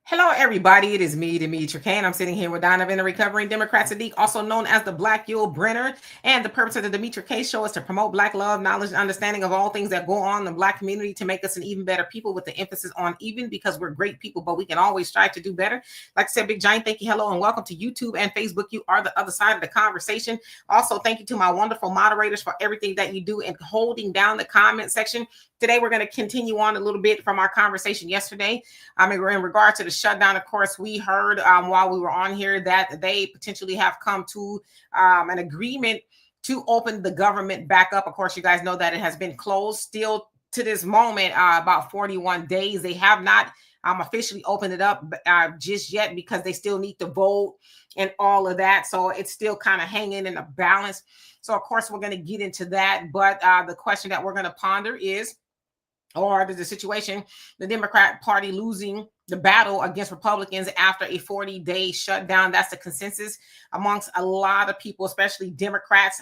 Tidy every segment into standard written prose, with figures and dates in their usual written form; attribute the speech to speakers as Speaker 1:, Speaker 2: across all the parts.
Speaker 1: Hello, everybody. It is me, Demetra Kane. I'm sitting here with Donovan, a recovering Democrat Sadiq, also known as the Black Yule Brenner. And the purpose of the Demetra K Show is to promote Black love, knowledge, and understanding of all things that go on in the Black community to make us an even better people, with the emphasis on even, because we're great people, but we can always strive to do better. Like I said, Big Giant, thank you, hello, and welcome to YouTube and Facebook. You are the other side of the conversation. Also, thank you to my wonderful moderators for everything that you do in holding down the comment section. Today, we're going to continue on a little bit from our conversation yesterday. In regard to the shutdown, of course, we heard while we were on here that they potentially have come to an agreement to open the government back up. Of course, you guys know that it has been closed still to this moment, about 41 days. They have not officially opened it up just yet, because they still need to vote and all of that. So it's still kind of hanging in a balance. So, of course, we're going to get into that. But the question that we're going to ponder is, or the situation, the Democrat Party losing the battle against Republicans after a 40-day shutdown. That's the consensus amongst a lot of people, especially Democrats,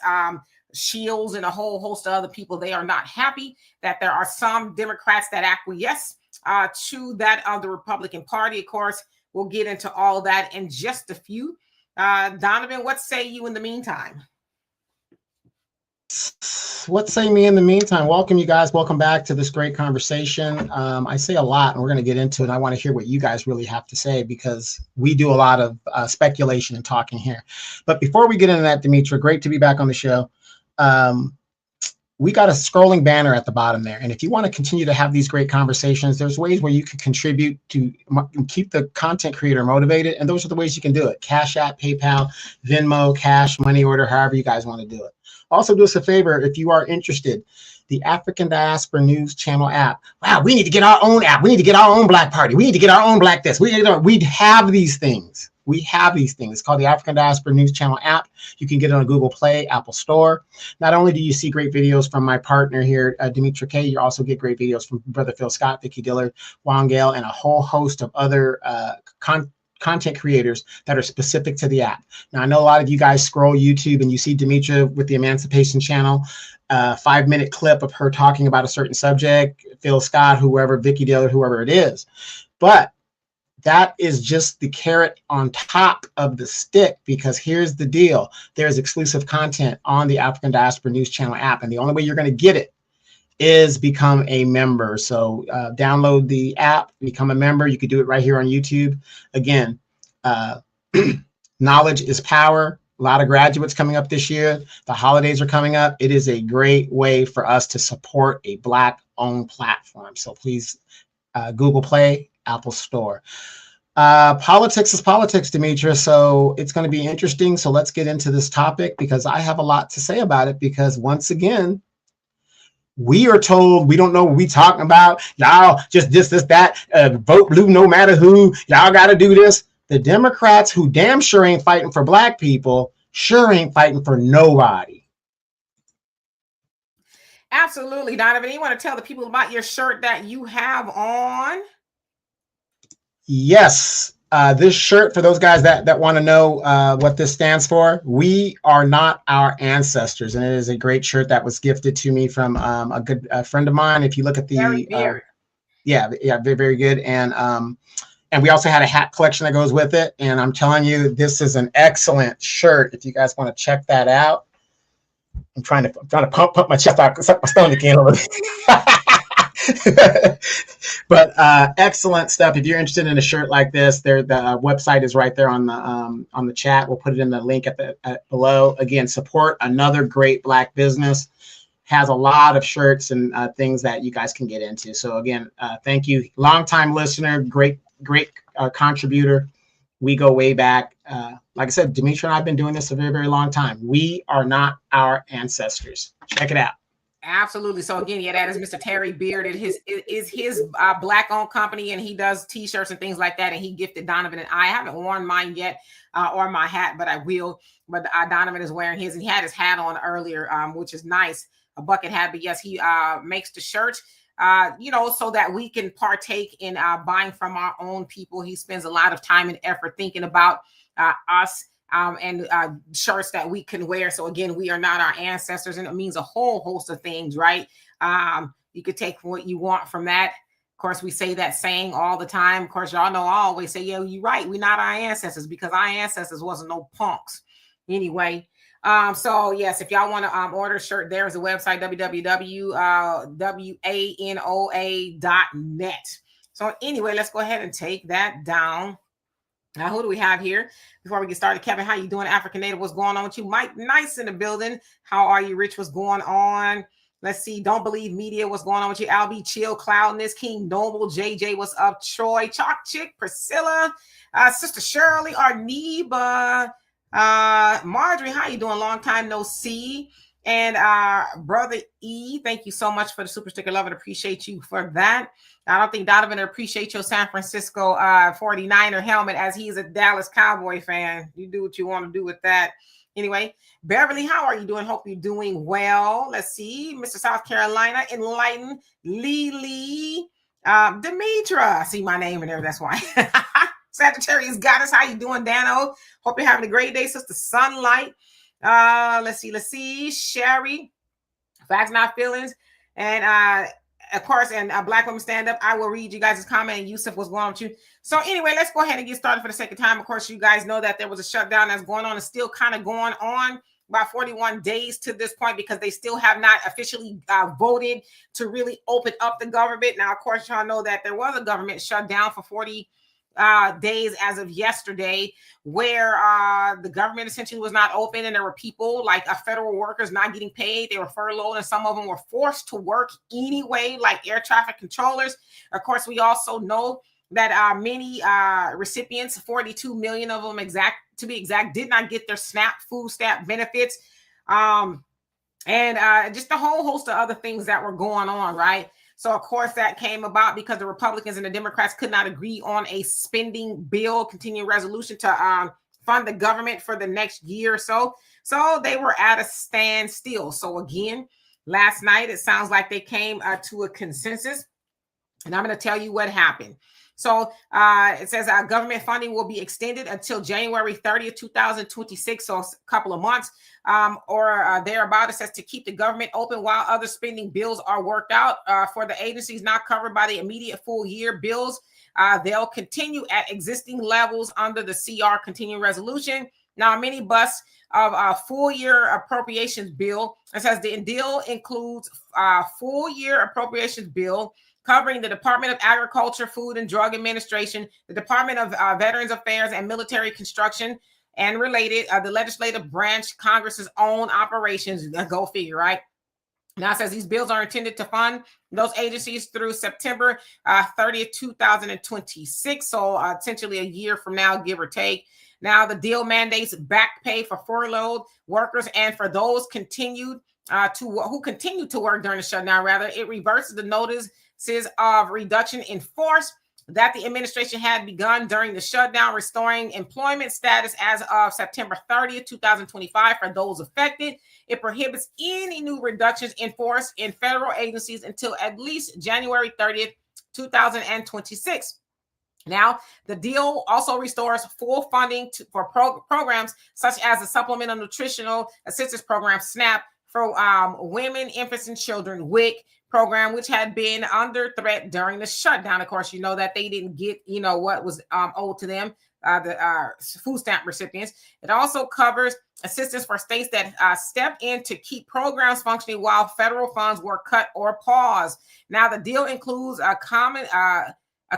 Speaker 1: Shields, and a whole host of other people. They are not happy that there are some Democrats that acquiesce to that of the Republican Party. Of course, we'll get into all that in just a few. Donovan, what say you in the meantime?
Speaker 2: What say me in the meantime? Welcome, you guys. Welcome back to this great conversation. I say a lot, and we're going to get into it. I want to hear what you guys really have to say, because we do a lot of speculation and talking here. But before we get into that, Demetra, great to be back on the show. We got a scrolling banner at the bottom there. And if you want to continue to have these great conversations, there's ways where you can contribute to keep the content creator motivated. And those are the ways you can do it. Cash App, PayPal, Venmo, Cash, Money Order, however you guys want to do it. Also, do us a favor, if you are interested, the African Diaspora News Channel app. Wow, we need to get our own app. We need to get our own Black Party. We need to get our own Black this. We have these things. We have these things. It's called the African Diaspora News Channel app. You can get it on Google Play, Apple Store. Not only do you see great videos from my partner here, Demetra K, you also get great videos from Brother Phil Scott, Vicki Dillard, Juan Gale, and a whole host of other content creators that are specific to the app. Now, I know a lot of you guys scroll YouTube and you see Demetra with the Emancipation Channel, 5-minute clip of her talking about a certain subject, Phil Scott, whoever, Vicki Dillard, whoever it is. But that is just the carrot on top of the stick, because here's the deal. There's exclusive content on the African Diaspora News Channel app, and the only way you're going to get it is become a member. So download the app, become a member. You could do it right here on YouTube. Again, knowledge is power. A lot of graduates coming up this year. The holidays are coming up. It is a great way for us to support a Black-owned platform. So please, Google Play, Apple Store. Politics is politics, Demetra. So it's going to be interesting. So let's get into this topic, because I have a lot to say about it. Because once again, we are told we don't know what we talking about. Y'all just this, that, vote blue no matter who. Y'all got to do this. The Democrats, who damn sure ain't fighting for Black people, sure ain't fighting for nobody.
Speaker 1: Absolutely, Donovan. You want to tell the people about your shirt that you have on?
Speaker 2: Yes. This shirt, for those guys that want to know what this stands for, we are not our ancestors. And it is a great shirt that was gifted to me from a good friend of mine. If you look at the, very, very good. And we also had a hat collection that goes with it. And I'm telling you, this is an excellent shirt. If you guys want to check that out. I'm trying to pump my chest out, suck my stomach in a little bit. But excellent stuff. If you're interested in a shirt like this, the website is right there on the chat. We'll put it in the link below. Again, support another great Black business. Has a lot of shirts and things that you guys can get into. So again, thank you, longtime listener, great contributor. We go way back. Like I said, Demetra and I have been doing this a very, very long time. We are not our ancestors. Check it out.
Speaker 1: Absolutely. So again, yeah, that is Mr. Terry Beard. It is his Black-owned company, and he does T-shirts and things like that. And he gifted Donovan and I haven't worn mine yet, or my hat, but I will. But Donovan is wearing his, and he had his hat on earlier, which is nice, a bucket hat. But yes, he makes the shirt, so that we can partake in buying from our own people. He spends a lot of time and effort thinking about us. And shirts that we can wear. So again, we are not our ancestors, and it means a whole host of things, right? You could take what you want from that. Of course, we say that saying all the time. Of course, y'all know I always say, yeah, you're right. We're not our ancestors, because our ancestors wasn't no punks. Anyway, so yes, if y'all want to order a shirt, there's a website, www.wanoa.net. So anyway, let's go ahead and take that down. Now, who do we have here before we get started? Kevin, how you doing? African Native, what's going on with you? Mike, nice in the building. How are you? Rich, what's going on? Let's see. Don't believe media. What's going on with you? Albie, chill, Cloudness, King Noble, JJ, what's up? Troy, Chalk Chick, Priscilla, Sister Shirley, Arneba, Marjorie, how you doing? Long time no see. And Brother E, thank you so much for the super sticker. Love and appreciate you for that. I don't think Donovan appreciates your San Francisco 49er helmet, as he's a Dallas Cowboy fan. You do what you want to do with that. Anyway, Beverly, how are you doing? Hope you're doing well. Let's see. Mr. South Carolina, Enlighten, Lily, Demetra. I see my name in there. That's why. Sagittarius Goddess, how you doing, Dano? Hope you're having a great day, Sister Sunlight. Let's see. Sherry, Facts Not Feelings. And of course, and Black Women Stand Up. I will read you guys' comment. And Yusuf, what's going on with you? So anyway, let's go ahead and get started for the second time. Of course, you guys know that there was a shutdown that's going on and still kind of going on about 41 days to this point, because they still have not officially voted to really open up the government. Now, of course, y'all know that there was a government shutdown for 40 days as of yesterday, where the government essentially was not open, and there were people like federal workers not getting paid. They were furloughed, and some of them were forced to work anyway, like air traffic controllers. Of course, we also know that many recipients, 42 million of them to be exact, did not get their SNAP food stamp benefits, and just a whole host of other things that were going on, right? So, of course, that came about because the Republicans and the Democrats could not agree on a spending bill, continuing resolution to fund the government for the next year or so. So they were at a standstill. So, again, last night, it sounds like they came to a consensus. And I'm going to tell you what happened. So it says government funding will be extended until January 30th, 2026, so a couple of months or thereabout. It says to keep the government open while other spending bills are worked out. For the agencies not covered by the immediate full year bills, they'll continue at existing levels under the CR continuing resolution. Now, a minibus of a full year appropriations bill. It says the deal includes a full year appropriations bill covering the Department of Agriculture, Food and Drug Administration, the Department of Veterans Affairs and Military Construction, and related, the legislative branch, Congress's own operations. Go figure, right? Now it says these bills are intended to fund those agencies through September 30th, 2026. So essentially a year from now, give or take. Now the deal mandates back pay for furloughed workers and for those who continue to work during the shutdown. Rather, it reverses the notices of reduction in force that the administration had begun during the shutdown, restoring employment status as of September 30th, 2025 for those affected. It prohibits any new reductions in force in federal agencies until at least January 30th, 2026. Now, the deal also restores full funding for programs such as the Supplemental Nutritional Assistance Program, SNAP, for women, infants, and children, WIC program, which had been under threat during the shutdown. Of course, you know that they didn't get, what was owed to them, the food stamp recipients. It also covers assistance for states that stepped in to keep programs functioning while federal funds were cut or paused. Now, the deal includes a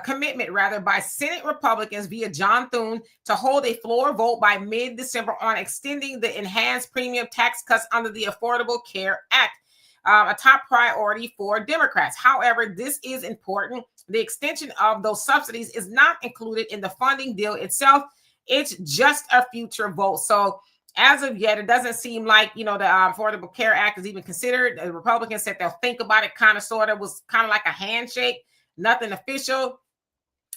Speaker 1: commitment by Senate Republicans via John Thune to hold a floor vote by mid-December on extending the enhanced premium tax cuts under the Affordable Care Act, a top priority for Democrats. However, this is important. The extension of those subsidies is not included in the funding deal itself. It's just a future vote. So as of yet, it doesn't seem like, the Affordable Care Act is even considered. The Republicans said they'll think about it, kind of, sort of, was kind of like a handshake, nothing official.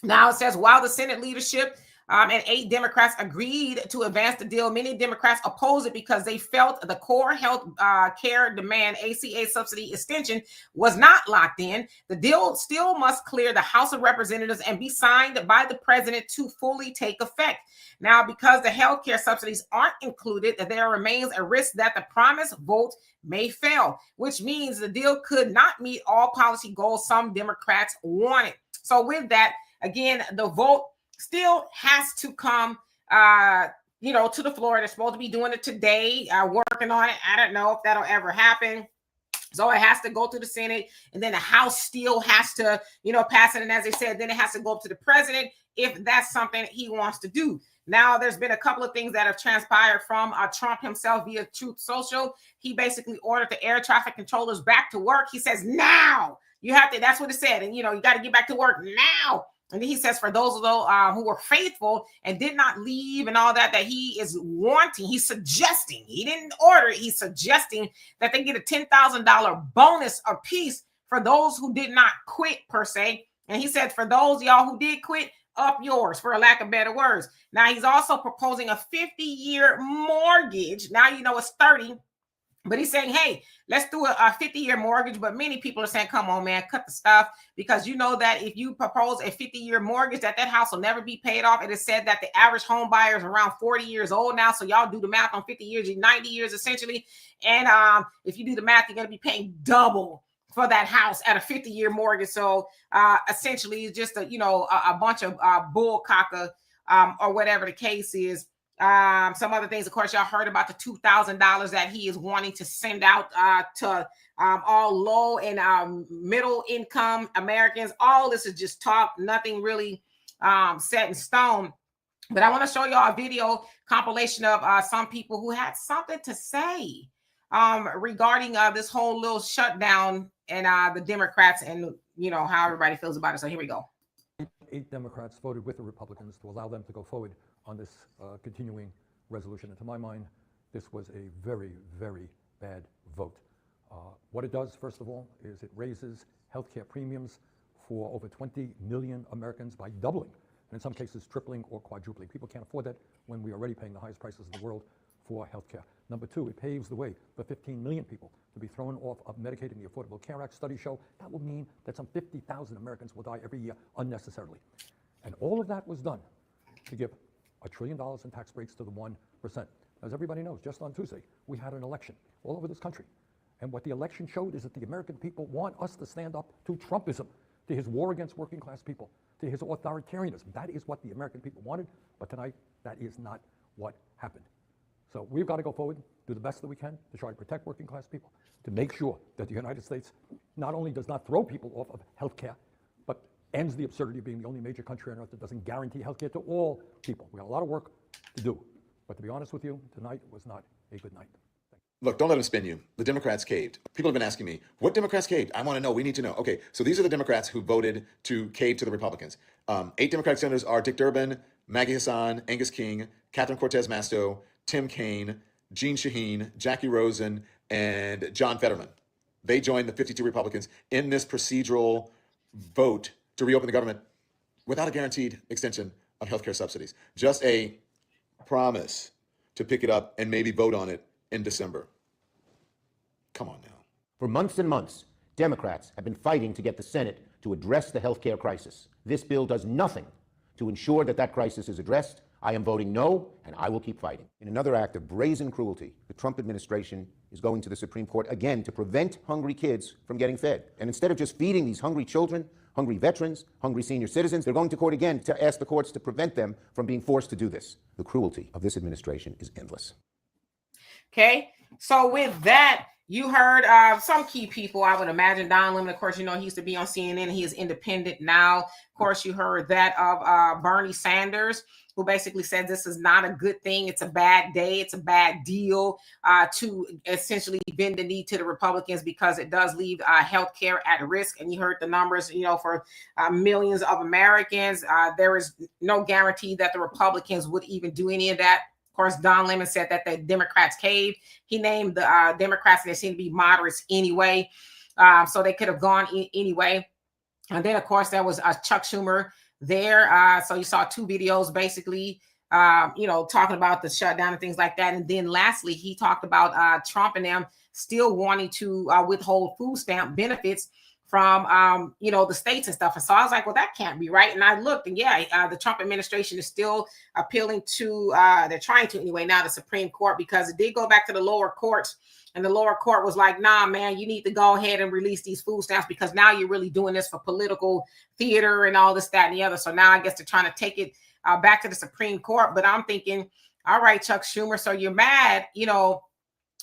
Speaker 1: Now it says while the Senate leadership and 8 Democrats agreed to advance the deal. Many Democrats opposed it because they felt the core health care demand ACA subsidy extension was not locked in. The deal still must clear the House of Representatives and be signed by the president to fully take effect. Now, because the health care subsidies aren't included, there remains a risk that the promised vote may fail, which means the deal could not meet all policy goals some Democrats wanted. So with that, again, the vote still has to come, to the floor. They're supposed to be doing it today, working on it. I don't know if that'll ever happen. So it has to go to the Senate, and then the House still has to, pass it. And as I said, then it has to go up to the president if that's something he wants to do. Now, there's been a couple of things that have transpired from Trump himself via Truth Social. He basically ordered the air traffic controllers back to work. He says, now you have to, that's what it said. And, you got to get back to work now. And then he says, for those of those who were faithful and did not leave and all that, that he is wanting, he's suggesting, he didn't order it, he's suggesting that they get a $10,000 bonus apiece for those who did not quit, per se. And he said, for those y'all who did quit, up yours, for a lack of better words. Now, he's also proposing a 50-year mortgage. Now, it's 30. But he's saying, hey, let's do a 50-year mortgage. But many people are saying, come on, man, cut the stuff. Because you know that if you propose a 50-year mortgage, that house will never be paid off. It is said that the average home buyer is around 40 years old now. So y'all do the math on 50 years, 90 years essentially. And if you do the math, you're going to be paying double for that house at a 50-year mortgage. So essentially it's just a bunch of bull caca, or whatever the case is. Some other things, of course, y'all heard about the $2,000 that he is wanting to send out to all low and middle income Americans. All this is just talk, nothing really set in stone. But I want to show y'all a video compilation of some people who had something to say regarding this whole little shutdown and the Democrats and, how everybody feels about it. So here we go.
Speaker 3: 8 Democrats voted with the Republicans to allow them to go forward on this continuing resolution. And to my mind, this was a very, very bad vote. What it does, first of all, is it raises healthcare premiums for over 20 million Americans by doubling, and in some cases tripling or quadrupling. People can't afford that when we're already paying the highest prices in the world for healthcare. Number 2, it paves the way for 15 million people to be thrown off of Medicaid and the Affordable Care Act. Studies show that will mean that some 50,000 Americans will die every year unnecessarily. And all of that was done to give $1 trillion in tax breaks to the 1%. As everybody knows, just on Tuesday, we had an election all over this country. And what the election showed is that the American people want us to stand up to Trumpism, to his war against working class people, to his authoritarianism. That is what the American people wanted, but tonight, that is not what happened. So we've got to go forward, do the best that we can to try to protect working class people, to make sure that the United States not only does not throw people off of health care, but ends the absurdity of being the only major country on earth that doesn't guarantee health care to all people. We got a lot of work to do. But to be honest with you, tonight was not a good night.
Speaker 4: Look, don't let them spin you. The Democrats caved. People have been asking me, what Democrats caved? I want to know. We need to know. Okay, so these are the Democrats who voted to cave to the Republicans. 8 Democratic senators are Dick Durbin, Maggie Hassan, Angus King, Catherine Cortez Masto, Tim Kaine, Jeanne Shaheen, Jackie Rosen, and John Fetterman. They joined the 52 Republicans in this procedural vote to reopen the government without a guaranteed extension of healthcare subsidies. Just a promise to pick it up and maybe vote on it in December. Come on now.
Speaker 5: For months and months, Democrats have been fighting to get the Senate to address the healthcare crisis. This bill does nothing to ensure that that crisis is addressed. I am voting no, and I will keep fighting. In another act of brazen cruelty, the Trump administration is going to the Supreme Court again to prevent hungry kids from getting fed. And instead of just feeding these hungry children, hungry veterans, hungry senior citizens, they're going to court again to ask the courts to prevent them from being forced to do this. The cruelty of this administration is endless.
Speaker 1: Okay, so with that, you heard some key people, I would imagine. Don Lemon, of course, he used to be on CNN. He is independent now. Of course, you heard that of Bernie Sanders, who basically said this is not a good thing. It's a bad day. It's a bad deal to essentially bend the knee to the Republicans because it does leave health care at risk. And you heard the numbers, for millions of Americans. There is no guarantee that the Republicans would even do any of that. Of course, Don Lemon said that the Democrats caved. He named the Democrats, and they seem to be moderates anyway. So they could have gone anyway. And then, of course, there was Chuck Schumer, there. So you saw 2 videos basically, talking about the shutdown and things like that. And then lastly, he talked about Trump and them still wanting to withhold food stamp benefits from the states and stuff. And so I was like, well, that can't be right. And I looked, and the Trump administration is still appealing to they're trying to anyway now, the Supreme Court, because it did go back to the lower courts, and the lower court was like, nah, man, you need to go ahead and release these food stamps, because now you're really doing this for political theater and all this, that, and the other. So now I guess they're trying to take it back to the Supreme Court. But I'm thinking, all right, Chuck Schumer, so you're mad,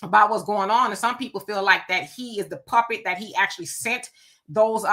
Speaker 1: about what's going on. And some people feel like that he is the puppet, that he actually sent those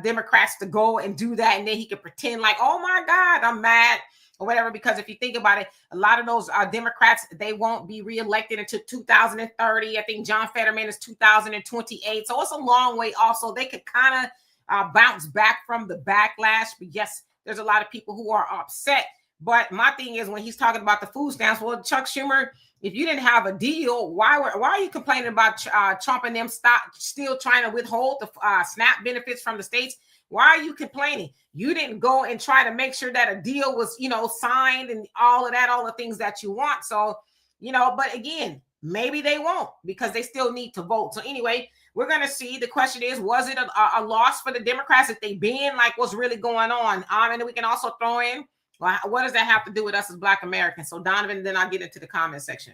Speaker 1: Democrats to go and do that, and then he could pretend like, oh my God, I'm mad or whatever. Because if you think about it, a lot of those Democrats, they won't be reelected until 2030. I think John Fetterman is 2028, so it's a long way off. So they could kind of bounce back from the backlash. But yes, there's a lot of people who are upset. But my thing is, when he's talking about the food stamps, well, Chuck Schumer, if you didn't have a deal, why are you complaining about Trump and them still trying to withhold the SNAP benefits from the states? Why are you complaining? You didn't go and try to make sure that a deal was, signed and all of that, all the things that you want. So, but again, maybe they won't, because they still need to vote. So anyway, we're going to see. The question is, was it a loss for the Democrats if they been like what's really going on? And then we can also throw in, well, what does that have to do with us as Black Americans? So Donovan, then I'll get into the comment section.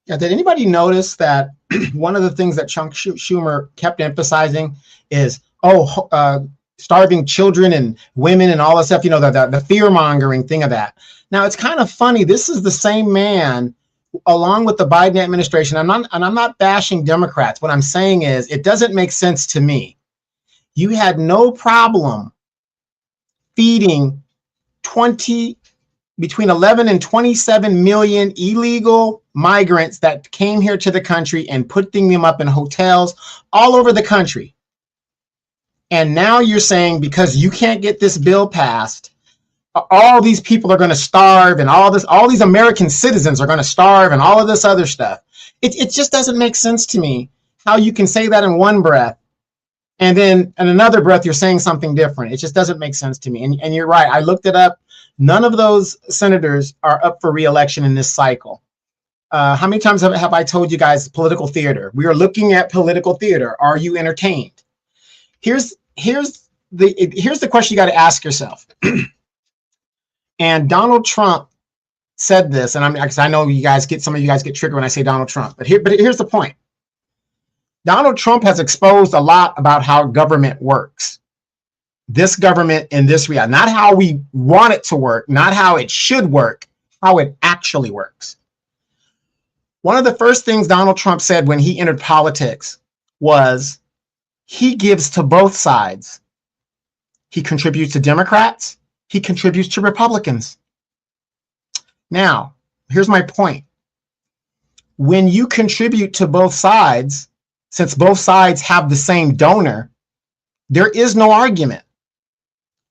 Speaker 2: Yeah, did anybody notice that one of the things that Chuck Schumer kept emphasizing is, starving children and women and all that stuff, the fear-mongering thing of that. Now, it's kind of funny. This is the same man, along with the Biden administration. I'm not bashing Democrats. What I'm saying is, it doesn't make sense to me. You had no problem feeding between 11 and 27 million illegal migrants that came here to the country and putting them up in hotels all over the country. And now you're saying, because you can't get this bill passed, all these people are going to starve, and all these American citizens are going to starve, and all of this other stuff. It just doesn't make sense to me how you can say that in one breath, and then in another breath, you're saying something different. It just doesn't make sense to me. And you're right. I looked it up. None of those senators are up for re-election in this cycle. How many times have I told you guys political theater? We are looking at political theater. Are you entertained? Here's the question you got to ask yourself. And Donald Trump said this, and I know some of you guys get triggered when I say Donald Trump, but here's the point. Donald Trump has exposed a lot about how government works. This government in this reality, not how we want it to work, not how it should work, how it actually works. One of the first things Donald Trump said when he entered politics was he gives to both sides. He contributes to Democrats, he contributes to Republicans. Now, here's my point. When you contribute to both sides, since both sides have the same donor, there is no argument.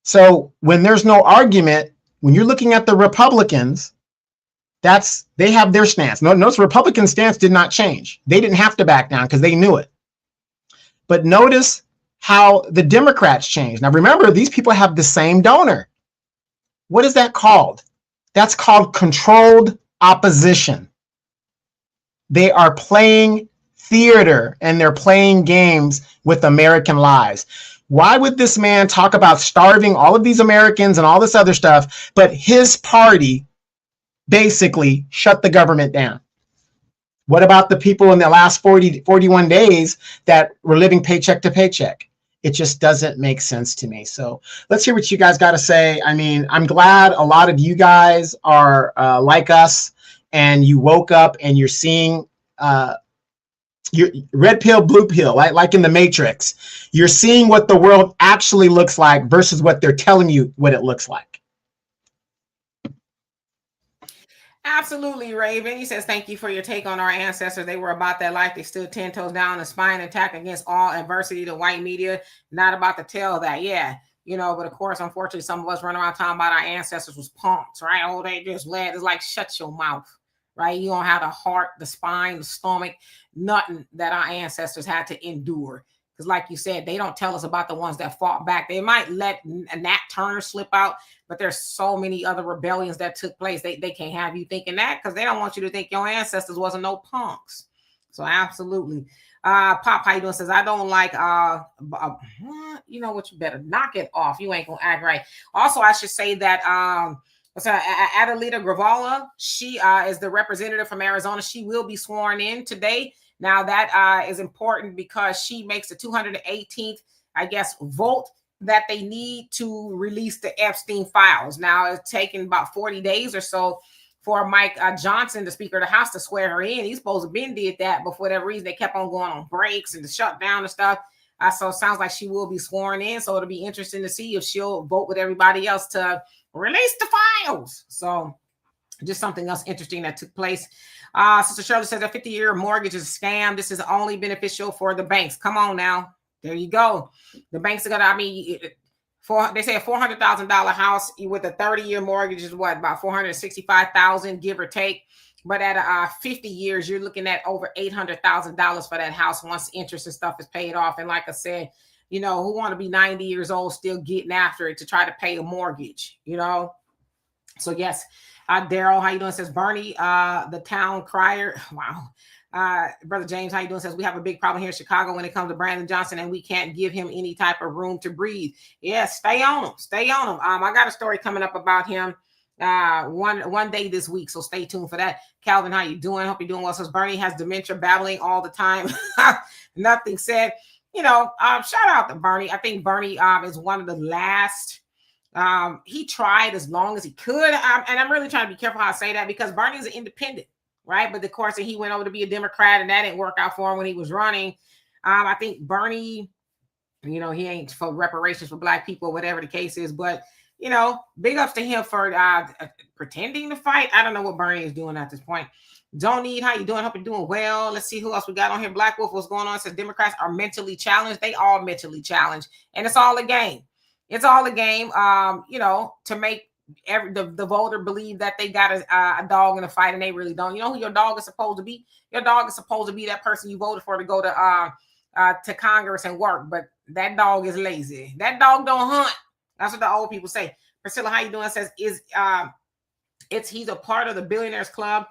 Speaker 2: So when there's no argument, when you're looking at the Republicans, they have their stance. Notice Republican stance did not change. They didn't have to back down because they knew it. But notice how the Democrats changed. Now remember, these people have the same donor. What is that called? That's called controlled opposition. They are playing theater and they're playing games with American lives. Why would this man talk about starving all of these Americans and all this other stuff, but his party basically shut the government down? What about the people in the last 41 days that were living paycheck to paycheck? It just doesn't make sense to me. So let's hear what you guys got to say. I mean, I'm glad a lot of you guys are like us, and you woke up and you're seeing your red pill, blue pill, like in the Matrix. You're seeing what the world actually looks like versus what they're telling you what it looks like.
Speaker 1: Absolutely, Raven. He says, thank you for your take on our ancestors. They were about that life. They stood 10 toes down and spine attack against all adversity. The white media, not about to tell that. Yeah. But of course, unfortunately, some of us run around talking about our ancestors was punks, right? Oh, they just led. It's like, shut your mouth, right? You don't have the heart, the spine, the stomach, nothing that our ancestors had to endure. Because like you said, they don't tell us about the ones that fought back. They might let Nat Turner slip out, but there's so many other rebellions that took place. They can't have you thinking that, because they don't want you to think your ancestors wasn't no punks. So absolutely. Pop, how you doing? Says, I don't like, you know what, you better knock it off. You ain't gonna act right. Also, I should say that, Adelita Gravala, she is the representative from Arizona. She will be sworn in today. Now that is important because she makes the 218th, I guess, vote that they need to release the Epstein files. Now it's taken about 40 days or so for Mike Johnson, the Speaker of the House, to swear her in. He's supposed to have been did that, but for whatever reason, they kept on going on breaks and the shutdown and stuff. So it sounds like she will be sworn in. So it'll be interesting to see if she'll vote with everybody else to release the files. So just something else interesting that took place. Sister Shirley says a 50-year mortgage is a scam. This is only beneficial for the banks. Come on now. There you go. The banks are going to, I mean, they say a $400,000 house with a 30-year mortgage is what, about $465,000, give or take. But at 50 years, you're looking at over $800,000 for that house once interest and stuff is paid off. And like I said, you know, who want to be 90 years old still getting after it to try to pay a mortgage, you know? So yes, Daryl, how you doing? Says Bernie, the town crier. Wow. Brother James, how you doing? Says we have a big problem here in Chicago when it comes to Brandon Johnson, and we can't give him any type of room to breathe. Yeah, stay on him. Stay on him. I got a story coming up about him one day this week, so stay tuned for that. Calvin, how you doing? Hope you're doing well. Says Bernie has dementia, babbling all the time. Nothing said. You know, shout out to Bernie. I think Bernie is one of the last. He tried as long as he could, and I'm really trying to be careful how I say that, because Bernie is an independent, right? But of course, he went over to be a Democrat, and that didn't work out for him when he was running. I think Bernie, you know, he ain't for reparations for Black people, whatever the case is, but you know, big ups to him for pretending to fight. I don't know what Bernie is doing at this point. Don't need, how you doing? Hope you're doing well. Let's see who else we got on here. Black Wolf, what's going on? It says Democrats are mentally challenged. They all mentally challenged, and it's all a game. It's all a game, you know, to make the voter believe that they got a dog in a fight, and they really don't. You know who your dog is supposed to be? Your dog is supposed to be that person you voted for to go to Congress and work, but that dog is lazy. That dog don't hunt. That's what the old people say. Priscilla, how you doing? Says he's a part of the Billionaires Club.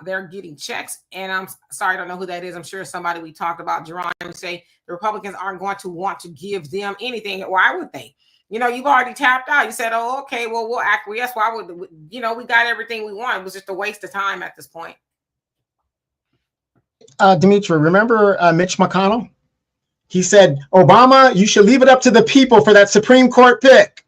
Speaker 1: They're getting checks, and I'm sorry, I don't know who that is. I'm sure it's somebody we talked about. Jerome would say the Republicans aren't going to want to give them anything. Why would they? You know, you've already tapped out. You said, "Oh, okay, well, we'll acquiesce." Why would, you know, we got everything we want. It was just a waste of time at this point.
Speaker 2: Dimitri, remember Mitch McConnell? He said, Obama, you should leave it up to the people for that Supreme Court pick.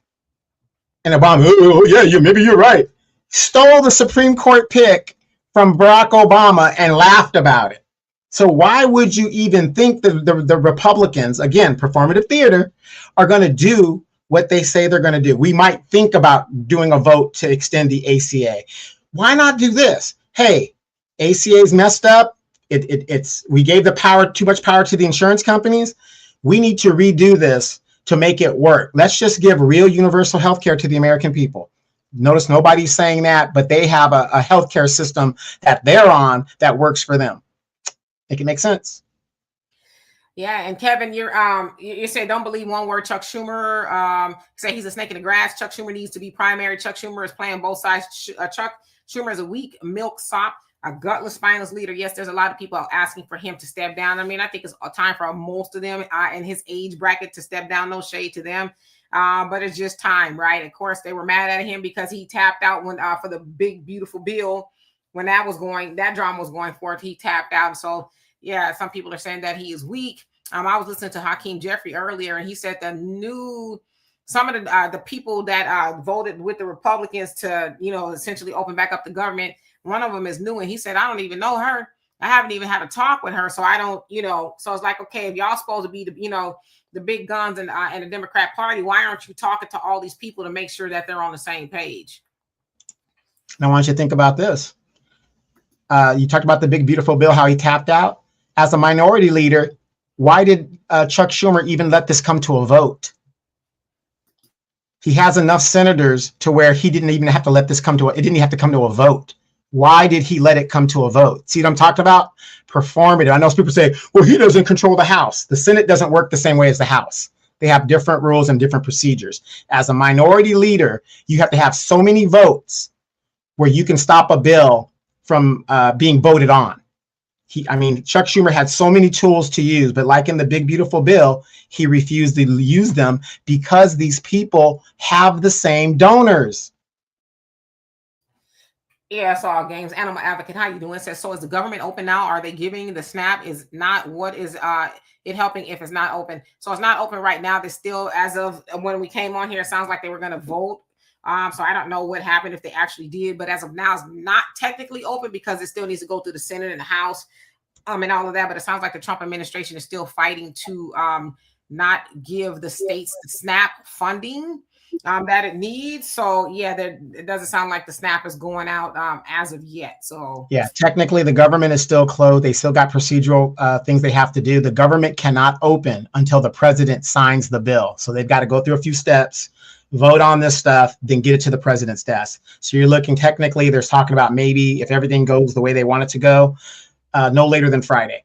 Speaker 2: And Obama, oh yeah, maybe you're right. Stole the Supreme Court pick from Barack Obama and laughed about it. So why would you even think that the Republicans, again, performative theater, are going to do what they say they're going to do? We might think about doing a vote to extend the ACA. Why not do this? Hey, ACA is messed up. We gave the power, too much power to the insurance companies. We need to redo this to make it work. Let's just give real universal health care to the American people. Notice nobody's saying that, but they have a healthcare system that they're on that works for them. Make it make sense.
Speaker 1: Yeah, and Kevin, you said don't believe one word. Chuck Schumer say he's a snake in the grass. Chuck Schumer needs to be primary. Chuck Schumer is playing both sides. Chuck Schumer is a weak milk sop, a gutless, spineless leader. Yes, there's a lot of people asking for him to step down. I mean, I think it's a time for most of them in his age bracket to step down. No shade to them. But it's just time, right? Of course, they were mad at him because he tapped out when for the big, beautiful bill. When that drama was going forth, he tapped out. So, yeah, some people are saying that he is weak. I was listening to Hakeem Jeffrey earlier, and he said some of the people that voted with the Republicans to, you know, essentially open back up the government, one of them is new, and he said, I don't even know her. I haven't even had a talk with her, so I don't, you know. So it's like, okay, if y'all supposed to be the big guns in the Democrat Party, why aren't you talking to all these people to make sure that they're on the same page?
Speaker 2: Now, why don't you think about this? You talked about the big, beautiful bill, how he tapped out. As a minority leader, why did Chuck Schumer even let this come to a vote? He has enough senators to where he didn't even have to let this come to it didn't have to come to a vote. Why did he let it come to a vote? See what I'm talking about? Performative. I know people say, well, he doesn't control the House. The Senate doesn't work the same way as the House. They have different rules and different procedures. As a minority leader, you have to have so many votes where you can stop a bill from being voted on. Chuck Schumer had so many tools to use, but like in the big, beautiful bill, he refused to use them because these people have the same donors.
Speaker 1: Yeah, it's all games. Animal Advocate, how you doing? Says, so is the government open now? Are they giving the SNAP? Is not what is it helping if it's not open? So it's not open right now. They still, as of when we came on here, it sounds like they were going to vote. So I don't know what happened if they actually did, but as of now, it's not technically open because it still needs to go through the Senate and the House, and all of that. But it sounds like the Trump administration is still fighting to not give the states the SNAP funding that it needs. So yeah, it doesn't sound like the SNAP is going out as of yet. So
Speaker 2: yeah, technically the government is still closed. They still got procedural things they have to do. The government cannot open until the president signs the bill. So they've got to go through a few steps, vote on this stuff, then get it to the president's desk. So you're looking technically, there's talking about maybe if everything goes the way they want it to go, no later than Friday.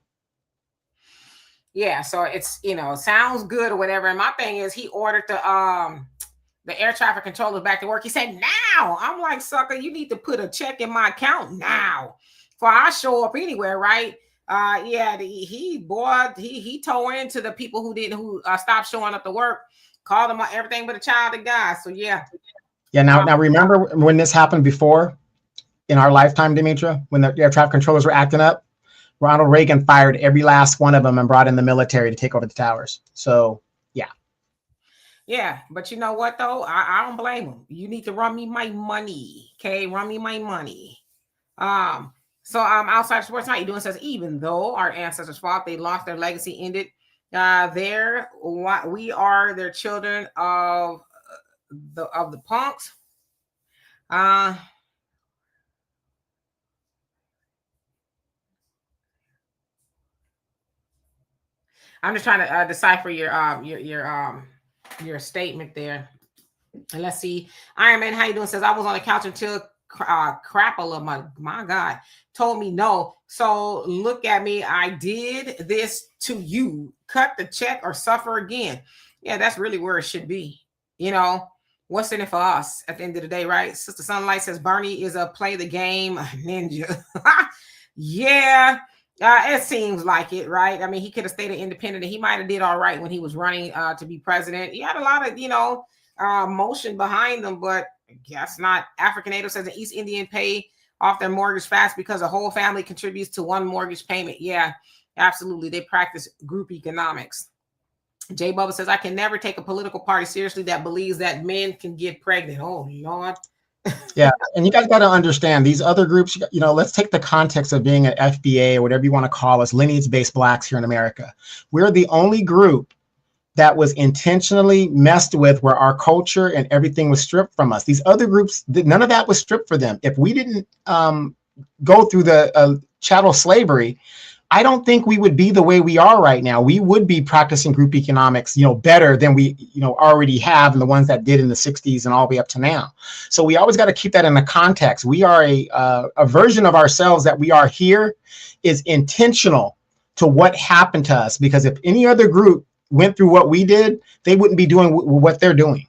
Speaker 1: Yeah, so it's, sounds good or whatever. And my thing is he ordered the air traffic controllers back to work. He said, now. I'm like, sucker, you need to put a check in my account now for I show up anywhere, right? Yeah, he tore into the people who stopped showing up to work, called them everything but a child of God. So yeah.
Speaker 2: Yeah, now remember when this happened before in our lifetime, Demetra, when the air traffic controllers were acting up? Ronald Reagan fired every last one of them and brought in the military to take over the towers. So, yeah.
Speaker 1: Yeah, but you know what, though? I don't blame him. You need to run me my money, okay? Run me my money. So Outside Sports, how you doing? Says, even though our ancestors fought, they lost, their legacy ended. We are their children of the punks. I'm just trying to decipher your statement there. And let's see. Iron Man, how you doing? Says, I was on the couch until Crapola, my God, told me no. So look at me. I did this to you. Cut the check or suffer again. Yeah, that's really where it should be. What's in it for us at the end of the day, right? Sister Sunlight says, Bernie is a play the game ninja. Yeah. It seems like it, right? I mean, he could have stayed independent and he might have did all right when he was running to be president. He had a lot of, motion behind them, but I guess not. African Native says the East Indian pay off their mortgage fast because the whole family contributes to one mortgage payment. Yeah, absolutely. They practice group economics. Jay Bubba says, I can never take a political party seriously that believes that men can get pregnant. Oh, Lord.
Speaker 2: Yeah, and you guys got to understand these other groups, let's take the context of being an FBA or whatever you want to call us, lineage-based blacks here in America. We're the only group that was intentionally messed with where our culture and everything was stripped from us. These other groups, none of that was stripped for them. If we didn't go through the chattel slavery, I don't think we would be the way we are right now. We would be practicing group economics, better than we, already have, and the ones that did in the 60s and all the way up to now. So we always got to keep that in the context. We are a version of ourselves that we are here is intentional to what happened to us, because if any other group went through what we did, they wouldn't be doing what they're doing.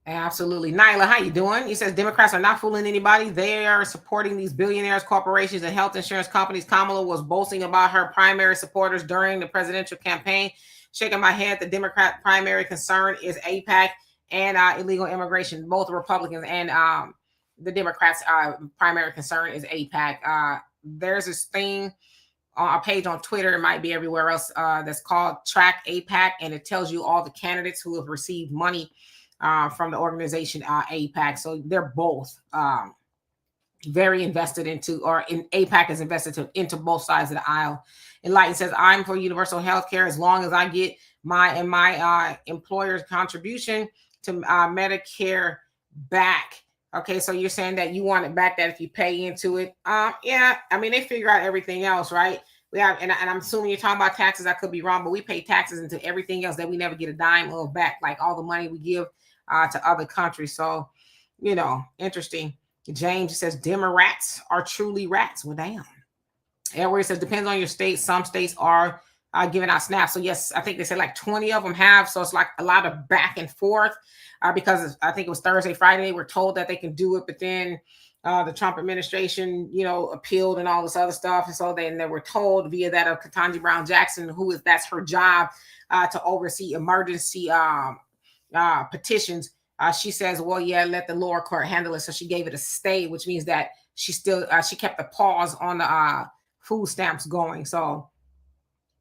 Speaker 1: Absolutely. Nyla, how you doing? He says Democrats are not fooling anybody. They are supporting these billionaires, corporations, and health insurance companies. Kamala was boasting about her primary supporters during the presidential campaign. Shaking my head, the Democrat primary concern is AIPAC and illegal immigration. Both Republicans and the Democrats' primary concern is AIPAC. There's this thing on a page on Twitter, it might be everywhere else, that's called Track AIPAC, and it tells you all the candidates who have received money from the organization AIPAC. So they're both very invested into, or in AIPAC is invested into both sides of the aisle. Enlighten says, I'm for universal health care as long as I get my employer's contribution to Medicare back. Okay, so you're saying that you want it back, that if you pay into it. Yeah, I mean, they figure out everything else, right? We have, and I'm assuming you're talking about taxes. I could be wrong, but we pay taxes into everything else that we never get a dime of back, like all the money we give to other countries. So Interesting. James says Democrats are truly rats. Well, damn. Edward says depends on your state. Some states are giving out snaps. So yes, I think they said like 20 of them have. So it's like a lot of back and forth because I think it was Thursday, Friday. They were told that they can do it, but then the Trump administration, appealed and all this other stuff. And so then they were told via that of Ketanji Brown Jackson, that's her job to oversee emergency petitions. She says, well, yeah, let the lower court handle it. So she gave it a stay, which means that she kept the pause on the food stamps going. So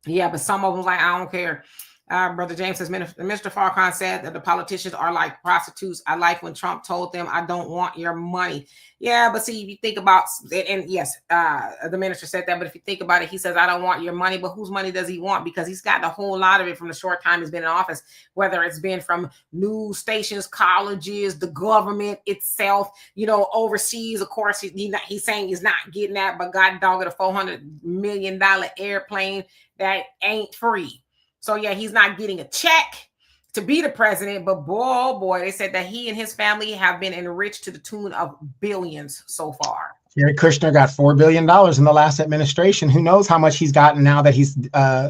Speaker 1: yeah, but some of them like, I don't care. Brother James says, Mr. Farrakhan said that the politicians are like prostitutes. I like when Trump told them, I don't want your money. Yeah, but see, if you think about it, and yes, the minister said that, but if you think about it, he says, I don't want your money, but whose money does he want? Because he's gotten a whole lot of it from the short time he's been in office, whether it's been from news stations, colleges, the government itself, overseas. Of course, he's saying he's not getting that, but God dog it, a $400 million airplane that ain't free. So yeah, he's not getting a check to be the president, but boy, they said that he and his family have been enriched to the tune of billions so far.
Speaker 2: Jared Kushner got $4 billion in the last administration. Who knows how much he's gotten now that he's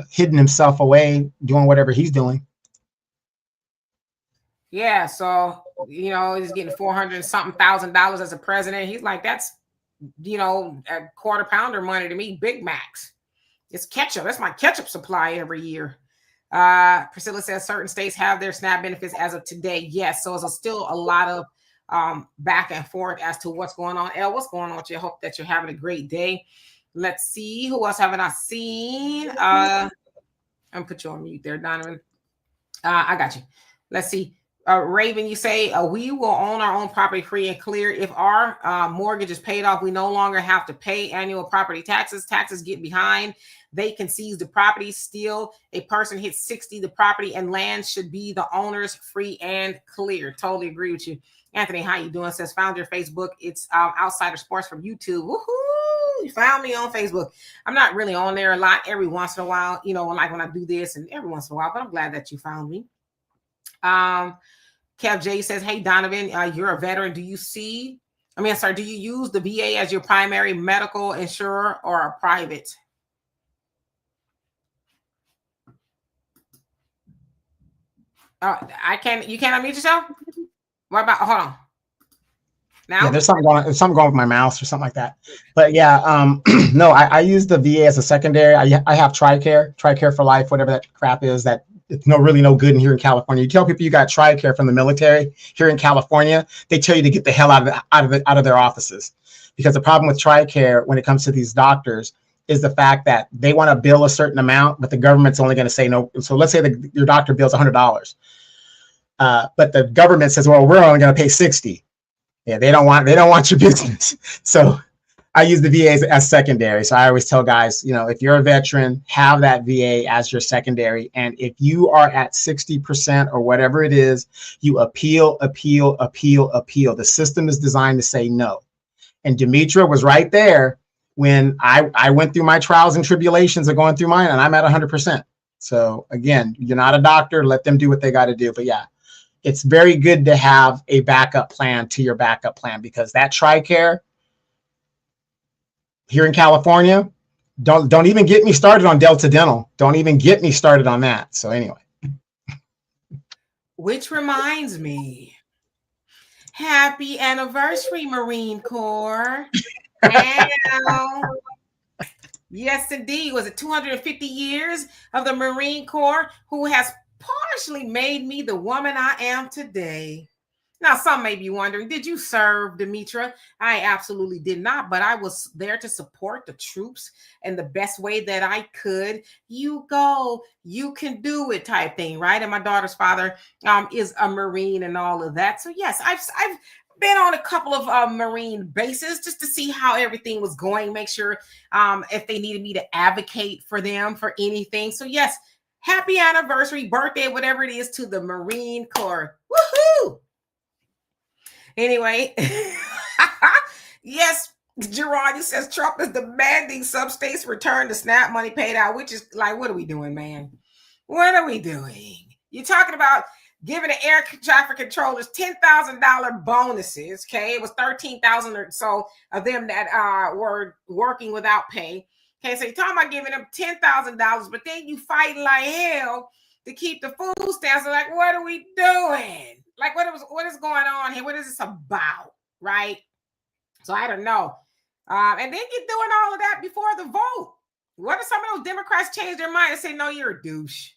Speaker 2: hidden himself away doing whatever he's doing.
Speaker 1: Yeah, so he's getting $400-something thousand as a president. He's like, that's a quarter pounder money to me, Big Macs. It's ketchup. That's my ketchup supply every year. Priscilla says certain states have their SNAP benefits as of today. Yes, so it's still a lot of back and forth as to what's going on. Elle, what's going on with you? I hope that you're having a great day. Let's see. Who else haven't I seen? I'm gonna put you on mute there, Donovan. I got you. Let's see. Raven, you say we will own our own property free and clear. If our mortgage is paid off, we no longer have to pay annual property taxes. Taxes get behind. They can seize the property. Still, a person hits 60, the property and land should be the owner's, free and clear. Totally agree with you. Anthony, how you doing? Says found your Facebook. It's Outsider Sports from YouTube. Woohoo! You found me on Facebook. I'm not really on there a lot. Every once in a while, like when I do this and every once in a while, but I'm glad that you found me. Kev J says, hey, Donovan, you're a veteran. Do you use the VA as your primary medical insurer or a private? You can't unmute yourself? What about, hold on. Now?
Speaker 2: Yeah, there's something going with my mouse or something like that. But yeah, no, I use the VA as a secondary. I have TRICARE for life, whatever that crap is that it's really no good in here in California. You tell people you got TRICARE from the military here in California, they tell you to get the hell out of their offices. Because the problem with TRICARE when it comes to these doctors is the fact that they want to bill a certain amount, but the government's only going to say no. So let's say your doctor bills $100. But the government says, well, we're only going to pay 60. Yeah, they don't want your business. So I use the VA as secondary. So I always tell guys, if you're a veteran, have that VA as your secondary. And if you are at 60% or whatever it is, you appeal. The system is designed to say no. And Demetra was right there when I went through my trials and tribulations of going through mine, and I'm at 100%. So again, you're not a doctor. Let them do what they got to do. But yeah, it's very good to have a backup plan to your backup plan, because that TRICARE here in California, don't even get me started on Delta Dental. Don't even get me started on that. So anyway.
Speaker 1: Which reminds me, happy anniversary, Marine Corps. Yes, indeed. Was it 250 years of the Marine Corps, who has partially made me the woman I am today. Now, some may be wondering, did you serve, Demetra? I absolutely did not, but I was there to support the troops in the best way that I could. You go, you can do it type thing, right? And my daughter's father is a Marine and all of that. So yes, I've been on a couple of Marine bases just to see how everything was going, make sure if they needed me to advocate for them for anything. So yes, happy anniversary, birthday, whatever it is, to the Marine Corps. Woohoo! Anyway, yes, Gerard, he says Trump is demanding some states return the SNAP money paid out, which is like, what are we doing, man? What are we doing? You're talking about giving the air traffic controllers $10,000 bonuses. Okay, it was 13,000 or so of them that were working without pay. Okay, so you're talking about giving them $10,000, but then you fighting like hell to keep the food stamps. So like, what are we doing? Like, what is going on here? What is this about? Right? So I don't know. And then you're doing all of that before the vote. What if some of those Democrats change their mind and say, no, you're a douche?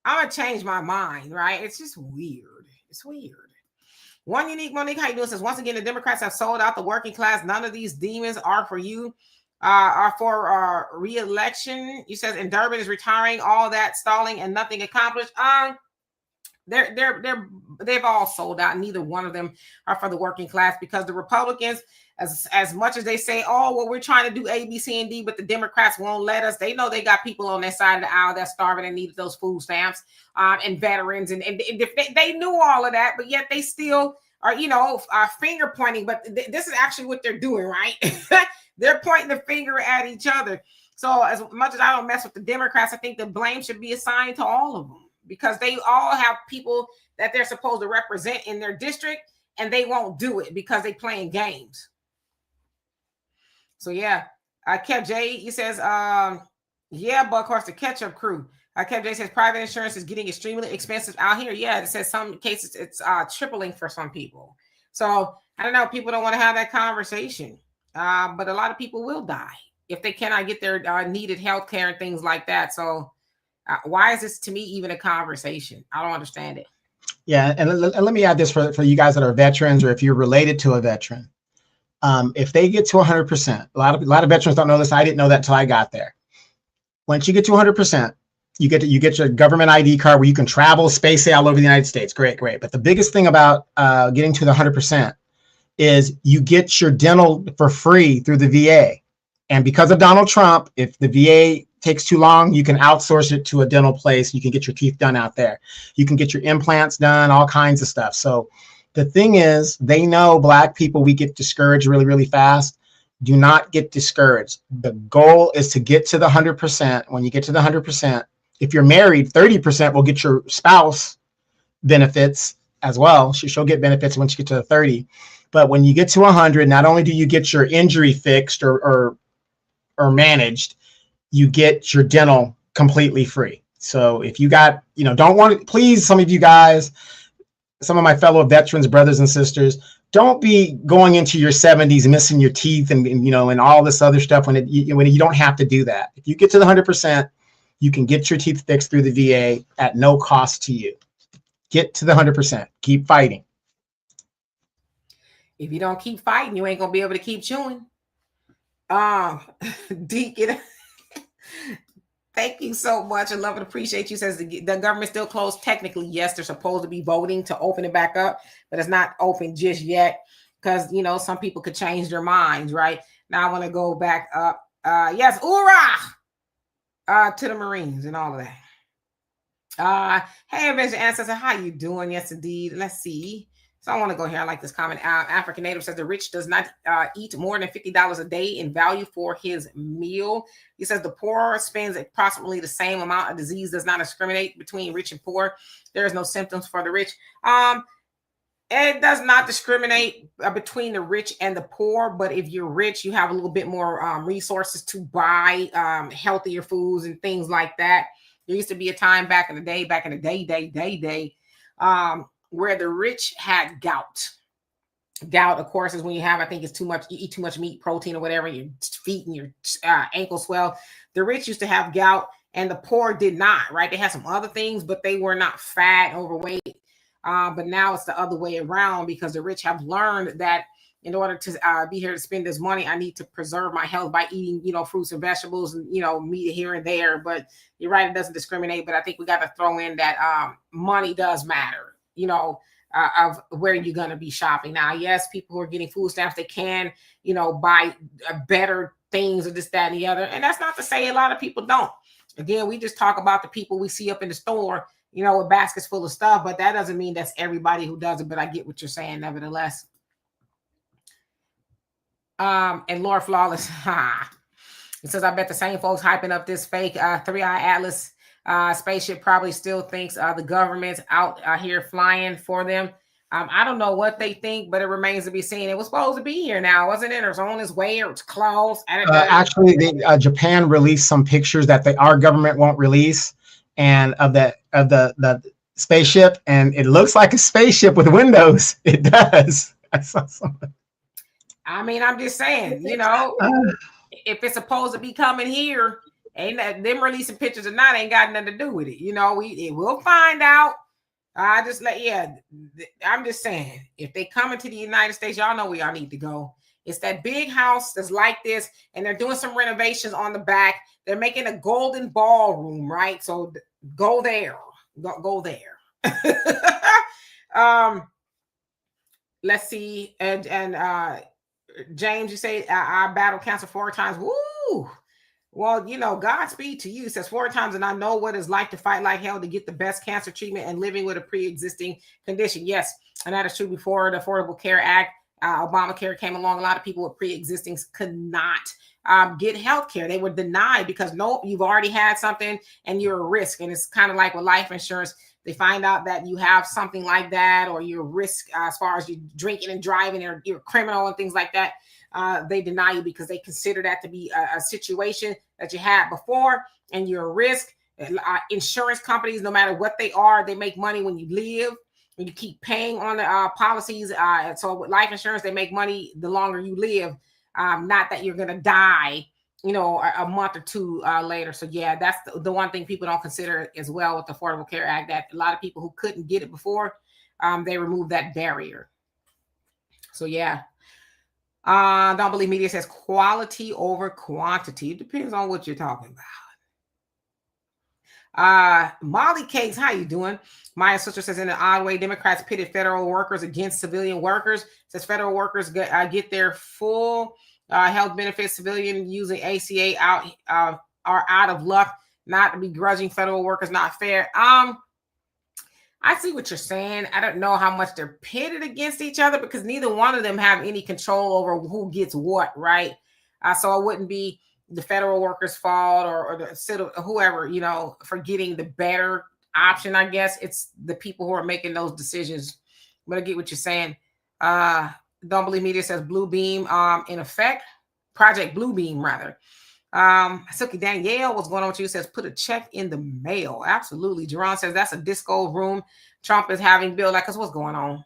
Speaker 1: I'm going to change my mind, right? It's just weird. It's weird. One Unique Monique, how you doing? Says, once again, the Democrats have sold out the working class. None of these demons are for you, are for re-election. You says, and Durbin is retiring, all that stalling and nothing accomplished. They've all sold out. Neither one of them are for the working class, because the Republicans, as much as they say, oh, well, we're trying to do A, B, C, and D, but the Democrats won't let us. They know they got people on their side of the aisle that's starving and needed those food stamps, and veterans, and they knew all of that, but yet they still are, finger pointing. But this is actually what they're doing, right? They're pointing the finger at each other. So as much as I don't mess with the Democrats, I think the blame should be assigned to all of them, because they all have people that they're supposed to represent in their district, and they won't do it because they playing games. So yeah, Kev J, he says, yeah, but of course the ketchup crew. Kev J says private insurance is getting extremely expensive out here. Yeah, it says some cases it's tripling for some people. So I don't know, people don't want to have that conversation, but a lot of people will die if they cannot get their needed health care and things like that. So why is this to me even a conversation? I don't understand it.
Speaker 2: Yeah, and let me add this for you guys that are veterans, or if you're related to a veteran. If they get to 100%, a lot of veterans don't know this. I didn't know that until I got there. Once you get to 100%, you get your government ID card where you can travel, space all over the United States. Great. But the biggest thing about getting to the 100% is you get your dental for free through the VA. And because of Donald Trump, if the VA takes too long, you can outsource it to a dental place. You can get your teeth done out there. You can get your implants done, all kinds of stuff. So the thing is, they know Black people, we get discouraged really, really fast. Do not get discouraged. The goal is to get to the 100%. When you get to the 100%, if you're married, 30% will get your spouse benefits as well. She'll get benefits once you get to the 30. But when you get to 100, not only do you get your injury fixed or managed, you get your dental completely free. So if you got, don't want it, please, some of you guys, some of my fellow veterans, brothers and sisters, don't be going into your 70s missing your teeth and all this other stuff when you don't have to do that. If you get to the 100%, you can get your teeth fixed through the VA at no cost to you. Get to the 100%. Keep fighting.
Speaker 1: If you don't keep fighting, you ain't gonna be able to keep chewing. Deacon, thank you so much. I love and appreciate you. Says the government still closed. Technically, yes, they're supposed to be voting to open it back up, but it's not open just yet because some people could change their minds. Right now, I want to go back up. Yes, hoorah to the Marines and all of that. Hey, Avenger Ancestor, how you doing? Yes, indeed. Let's see. So I want to go here. I like this comment. African Native says the rich does not eat more than $50 a day in value for his meal. He says the poor spends approximately the same amount. Of disease does not discriminate between rich and poor. There is no symptoms for the rich. It does not discriminate between the rich and the poor. But if you're rich, you have a little bit more resources to buy healthier foods and things like that. There used to be a time back in the day, where the rich had gout. Gout, of course, is when you have, I think it's you eat too much meat, protein, or whatever, your feet and your ankles swell. The rich used to have gout and the poor did not, right? They had some other things, but they were not fat, overweight. But now it's the other way around because the rich have learned that in order to be here to spend this money, I need to preserve my health by eating, fruits and vegetables and, meat here and there. But you're right, it doesn't discriminate. But I think we got to throw in that money does matter. Of where you're going to be shopping. Now, yes, people who are getting food stamps, they can, buy better things or this, that, and the other. And that's not to say a lot of people don't. Again, we just talk about the people we see up in the store, with baskets full of stuff, but that doesn't mean that's everybody who does it. But I get what you're saying, nevertheless. And Lord Flawless, it says, I bet the same folks hyping up this fake 3-eye atlas Spaceship probably still thinks the government's out here flying for them. I don't know what they think, but it remains to be seen. It was supposed to be here now, wasn't it? Or it's on its way, or it's closed.
Speaker 2: Actually, Japan released some pictures that our government won't release, and of the spaceship, and it looks like a spaceship with windows. It does. I saw something.
Speaker 1: I mean, I'm just saying, you know, if it's supposed to be coming here, ain't that them releasing pictures or not ain't got nothing to do with it. You know, we'll find out. I'm just saying, if they come into the United States, y'all know where y'all need to go. It's that big house that's like this, and they're doing some renovations on the back. They're making a golden ballroom, right? So go there. Go there. Let's see. And James, you say I battled cancer 4 times. Woo! Well, you know, Godspeed to you. It says 4 times, and I know what it's like to fight like hell to get the best cancer treatment and living with a pre-existing condition. Yes, and that is true. Before the Affordable Care Act, Obamacare came along, a lot of people with pre-existing could not get health care. They were denied because you've already had something and you're a risk. And it's kind of like with life insurance. They find out that you have something like that, or you're a risk as far as you drinking and driving, or you're a criminal and things like that. They deny you because they consider that to be a situation that you had before, and you're a risk. Insurance companies, no matter what they are, they make money when you live, and you keep paying on the policies. So with life insurance, they make money the longer you live, not that you're going to die, you know, a month or 2 later. So yeah, that's the one thing people don't consider as well with the Affordable Care Act, that a lot of people who couldn't get it before, they removed that barrier. So yeah. Don't Believe Media says quality over quantity. It depends on what you're talking about. Molly Cakes, how you doing? Maya sister says, in an odd way, Democrats pitted federal workers against civilian workers. Says federal workers get their full health benefits. Civilian using ACA are out of luck. Not begrudging federal workers, not fair. I see what you're saying. I don't know how much they're pitted against each other because neither one of them have any control over who gets what, right? So it wouldn't be the federal workers' fault or the whoever, you know, for getting the better option. I guess it's the people who are making those decisions. But I get what you're saying. Don't Believe Media says Blue Beam in effect. Project Blue Beam, rather. Silky Danielle, what's going on with you? Says put a check in the mail. Absolutely. Jerron says that's a disco room Trump is having built. Like, cause what's going on?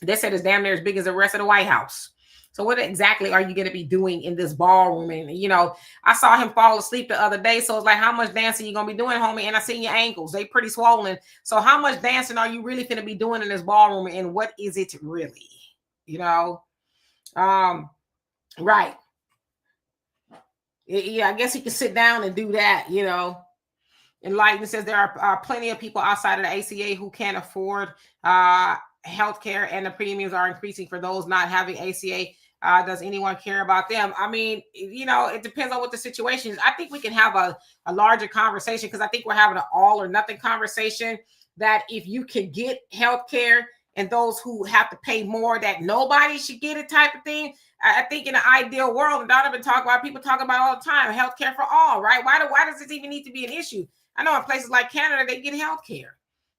Speaker 1: They said it's damn near as big as the rest of the White House. So what exactly are you going to be doing in this ballroom? And you know, I saw him fall asleep the other day. So it's like, how much dancing you gonna be doing, homie? And I seen your ankles; they pretty swollen. So how much dancing are you really going to be doing in this ballroom? And what is it really? You know, right. Yeah, I guess he can sit down and do that, you know. Enlightenment says there are plenty of people outside of the ACA who can't afford health care, and the premiums are increasing for those not having ACA. Does anyone care about them? I mean, you know, it depends on what the situation is. I think we can have a larger conversation, because I think we're having an all or nothing conversation, that if you can get health care and those who have to pay more, that nobody should get it type of thing. I think in an ideal world, and Donovan talk about, people talk about all the time, healthcare for all, right? Why does this even need to be an issue? I know in places like Canada, they get healthcare,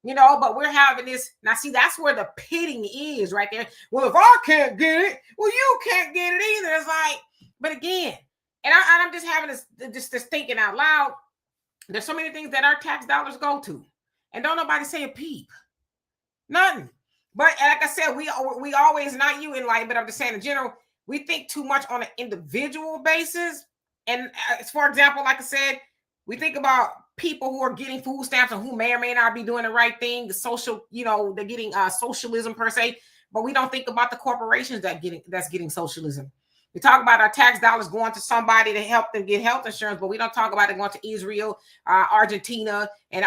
Speaker 1: you know, but we're having this. Now, see, that's where the pitting is right there. Well, if I can't get it, well, you can't get it either. It's like, but again, and I'm just having this thinking out loud. There's so many things that our tax dollars go to, and don't nobody say a peep. Nothing. But like I said, we always, not you Enlightenment, but I'm just saying in general, we think too much on an individual basis. And for example, like I said, we think about people who are getting food stamps and who may or may not be doing the right thing, the social, you know, they're getting socialism per se, but we don't think about the corporations that's getting socialism. We talk about our tax dollars going to somebody to help them get health insurance, but we don't talk about it going to Israel, Argentina, and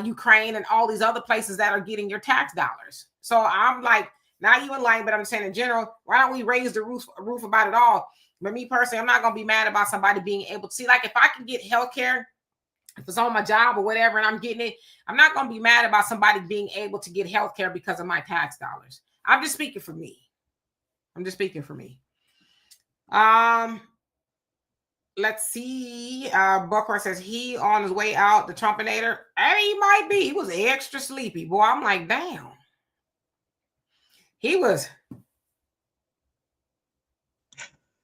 Speaker 1: Ukraine, and all these other places that are getting your tax dollars. So I'm like, not you in line, but I'm saying in general, why don't we raise the roof about it all? But me personally, I'm not going to be mad about somebody being able to see, like, if I can get health care, if it's on my job or whatever, and I'm getting it, I'm not going to be mad about somebody being able to get health care because of my tax dollars. I'm just speaking for me. let's see. Buckhorn says he on his way out, the Trumpinator. Hey, he might be. He was extra sleepy, boy. I'm like, damn. He was.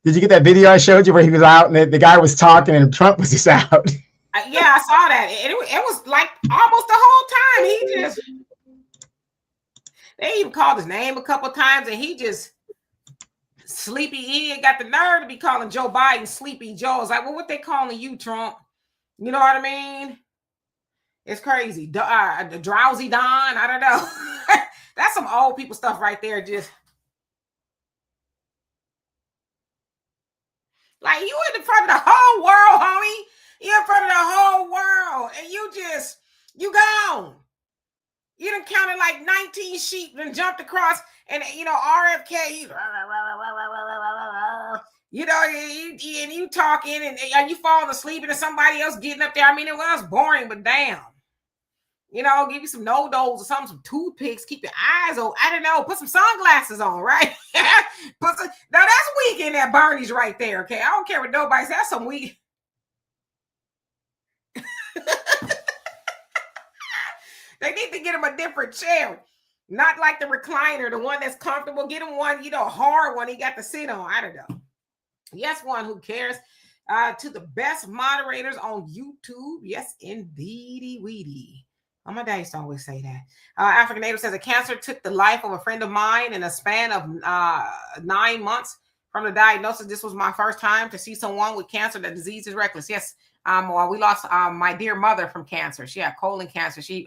Speaker 2: Did you get that video I showed you where he was out and the guy was talking and Trump was just out?
Speaker 1: Yeah, I saw that. It was like almost the whole time. He just. They even called his name a couple times, and he just sleepy. He ain't got the nerve to be calling Joe Biden Sleepy Joe. It's like, well, what they calling you, Trump? You know what I mean? It's crazy. The drowsy Don. I don't know. That's some old people stuff right there. Just like you in front of the whole world, homie. You in front of the whole world, and you gone. You done counted like 19 sheep and jumped across, and RFK, and you talking, and you falling asleep, and somebody else getting up there. I mean, it was boring, but damn. Give you some no-dos or something, some toothpicks, keep your eyes open. I don't know, put some sunglasses on, right? Now that's weekend at Bernie's right there, okay? I don't care what nobody says, that's some week. They need to get him a different chair. Not like the recliner, the one that's comfortable. Get him one, a hard one he got to sit on. I don't know. Yes, one who cares. To the best moderators on YouTube. Yes, indeedy weedy. Oh, my dad used to always say that. African Native says a cancer took the life of a friend of mine in a span of 9 months from the diagnosis. This was my first time to see someone with cancer. The disease is reckless. Yes, we lost my dear mother from cancer. She had colon cancer. She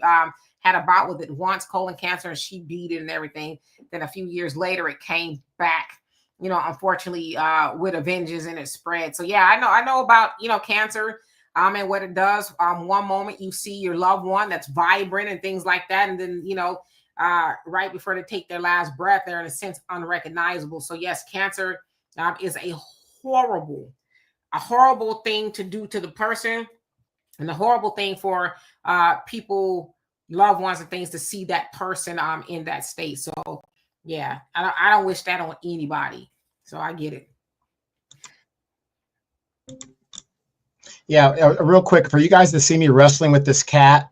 Speaker 1: had a bout with it once, colon cancer, and she beat it and everything. Then a few years later, it came back, unfortunately, with a vengeance, and it spread. So yeah, I know about, cancer, and what it does. One moment you see your loved one that's vibrant and things like that. And then, right before they take their last breath, they're in a sense unrecognizable. So yes, cancer is a horrible thing to do to the person, and a horrible thing for people, loved ones and things, to see that person in that state. So yeah, I don't wish that on anybody. So I get it.
Speaker 2: Yeah, real quick, for you guys to see me wrestling with this cat,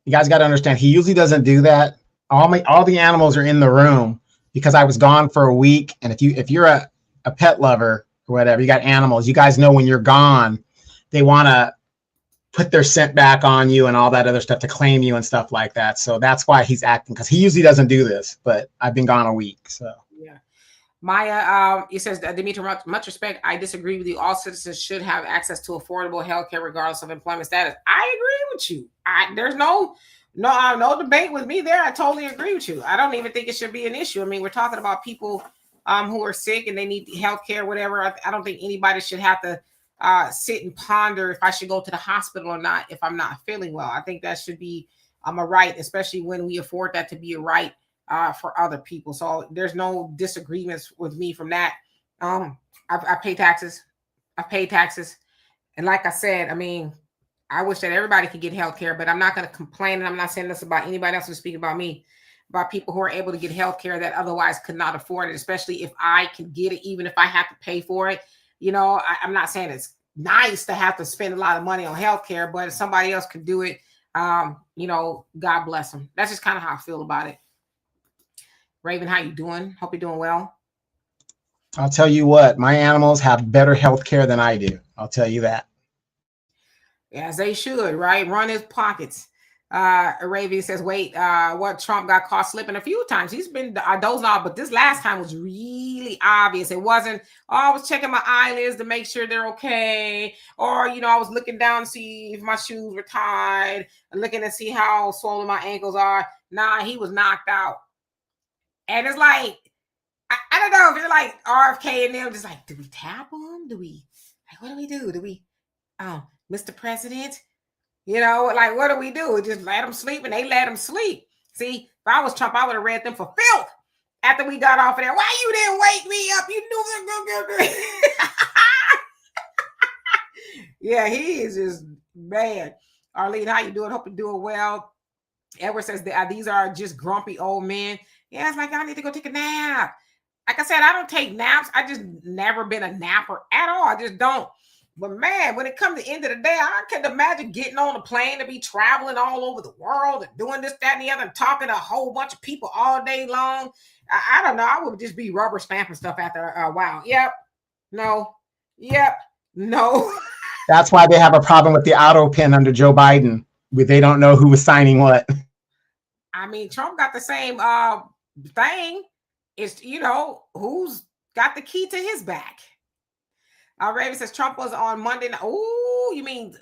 Speaker 2: you guys got to understand, he usually doesn't do that. All the animals are in the room because I was gone for a week. And if you're a pet lover or whatever, you got animals, you guys know when you're gone, they want to put their scent back on you and all that other stuff to claim you and stuff like that. So that's why he's acting, because he usually doesn't do this, but I've been gone a week. So
Speaker 1: yeah. Maya, it says, Dimitri, much respect. I disagree with you. All citizens should have access to affordable health care regardless of employment status. I agree with you. There's no debate with me there. I totally agree with you. I don't even think it should be an issue. I mean, we're talking about people who are sick and they need health care, whatever. I don't think anybody should have to sit and ponder if I should go to the hospital or not if I'm not feeling well. I think that should be a right, especially when we afford that to be a right for other people. So there's no disagreements with me from that. I pay taxes. And like I said, I mean, I wish that everybody could get health care, but I'm not going to complain. And I'm not saying this about anybody else who's speaking about me, about people who are able to get health care that otherwise could not afford it, especially if I can get it, even if I have to pay for it. I'm not saying it's nice to have to spend a lot of money on healthcare, but if somebody else could do it, God bless them. That's just kind of how I feel about it. Raven, how you doing? Hope you're doing well.
Speaker 2: I'll tell you what, my animals have better healthcare than I do. I'll tell you that.
Speaker 1: As they should, right? Run his pockets. Raven says, wait, what, Trump got caught slipping a few times. He's been dozing off, but this last time was really obvious. It wasn't, I was checking my eyelids to make sure they're okay. Or, I was looking down to see if my shoes were tied, and looking to see how swollen my ankles are. Nah, he was knocked out. And it's like, I don't know if you're like RFK and them, just like, do we tap them? What do we do? Mr. President? What do we do? We just let them sleep, and they let them sleep. See, if I was Trump, I would have read them for filth after we got off of there. Why you didn't wake me up? You knew. Yeah, he is just bad. Arlene, how you doing? Hope you're doing well. Edward says these are just grumpy old men. Yeah, it's like I need to go take a nap. Like I said, I don't take naps. I just never been a napper at all. I just don't. But man, when it comes to the end of the day, I can't imagine getting on a plane to be traveling all over the world and doing this, that, and the other, and talking to a whole bunch of people all day long. I don't know. I would just be rubber stamping stuff after a while. Yep. No. Yep. No.
Speaker 2: That's why they have a problem with the auto pen under Joe Biden. They don't know who was signing what.
Speaker 1: I mean, Trump got the same thing. It's, who's got the key to his back. Raven says Trump was on Monday night. Oh, you mean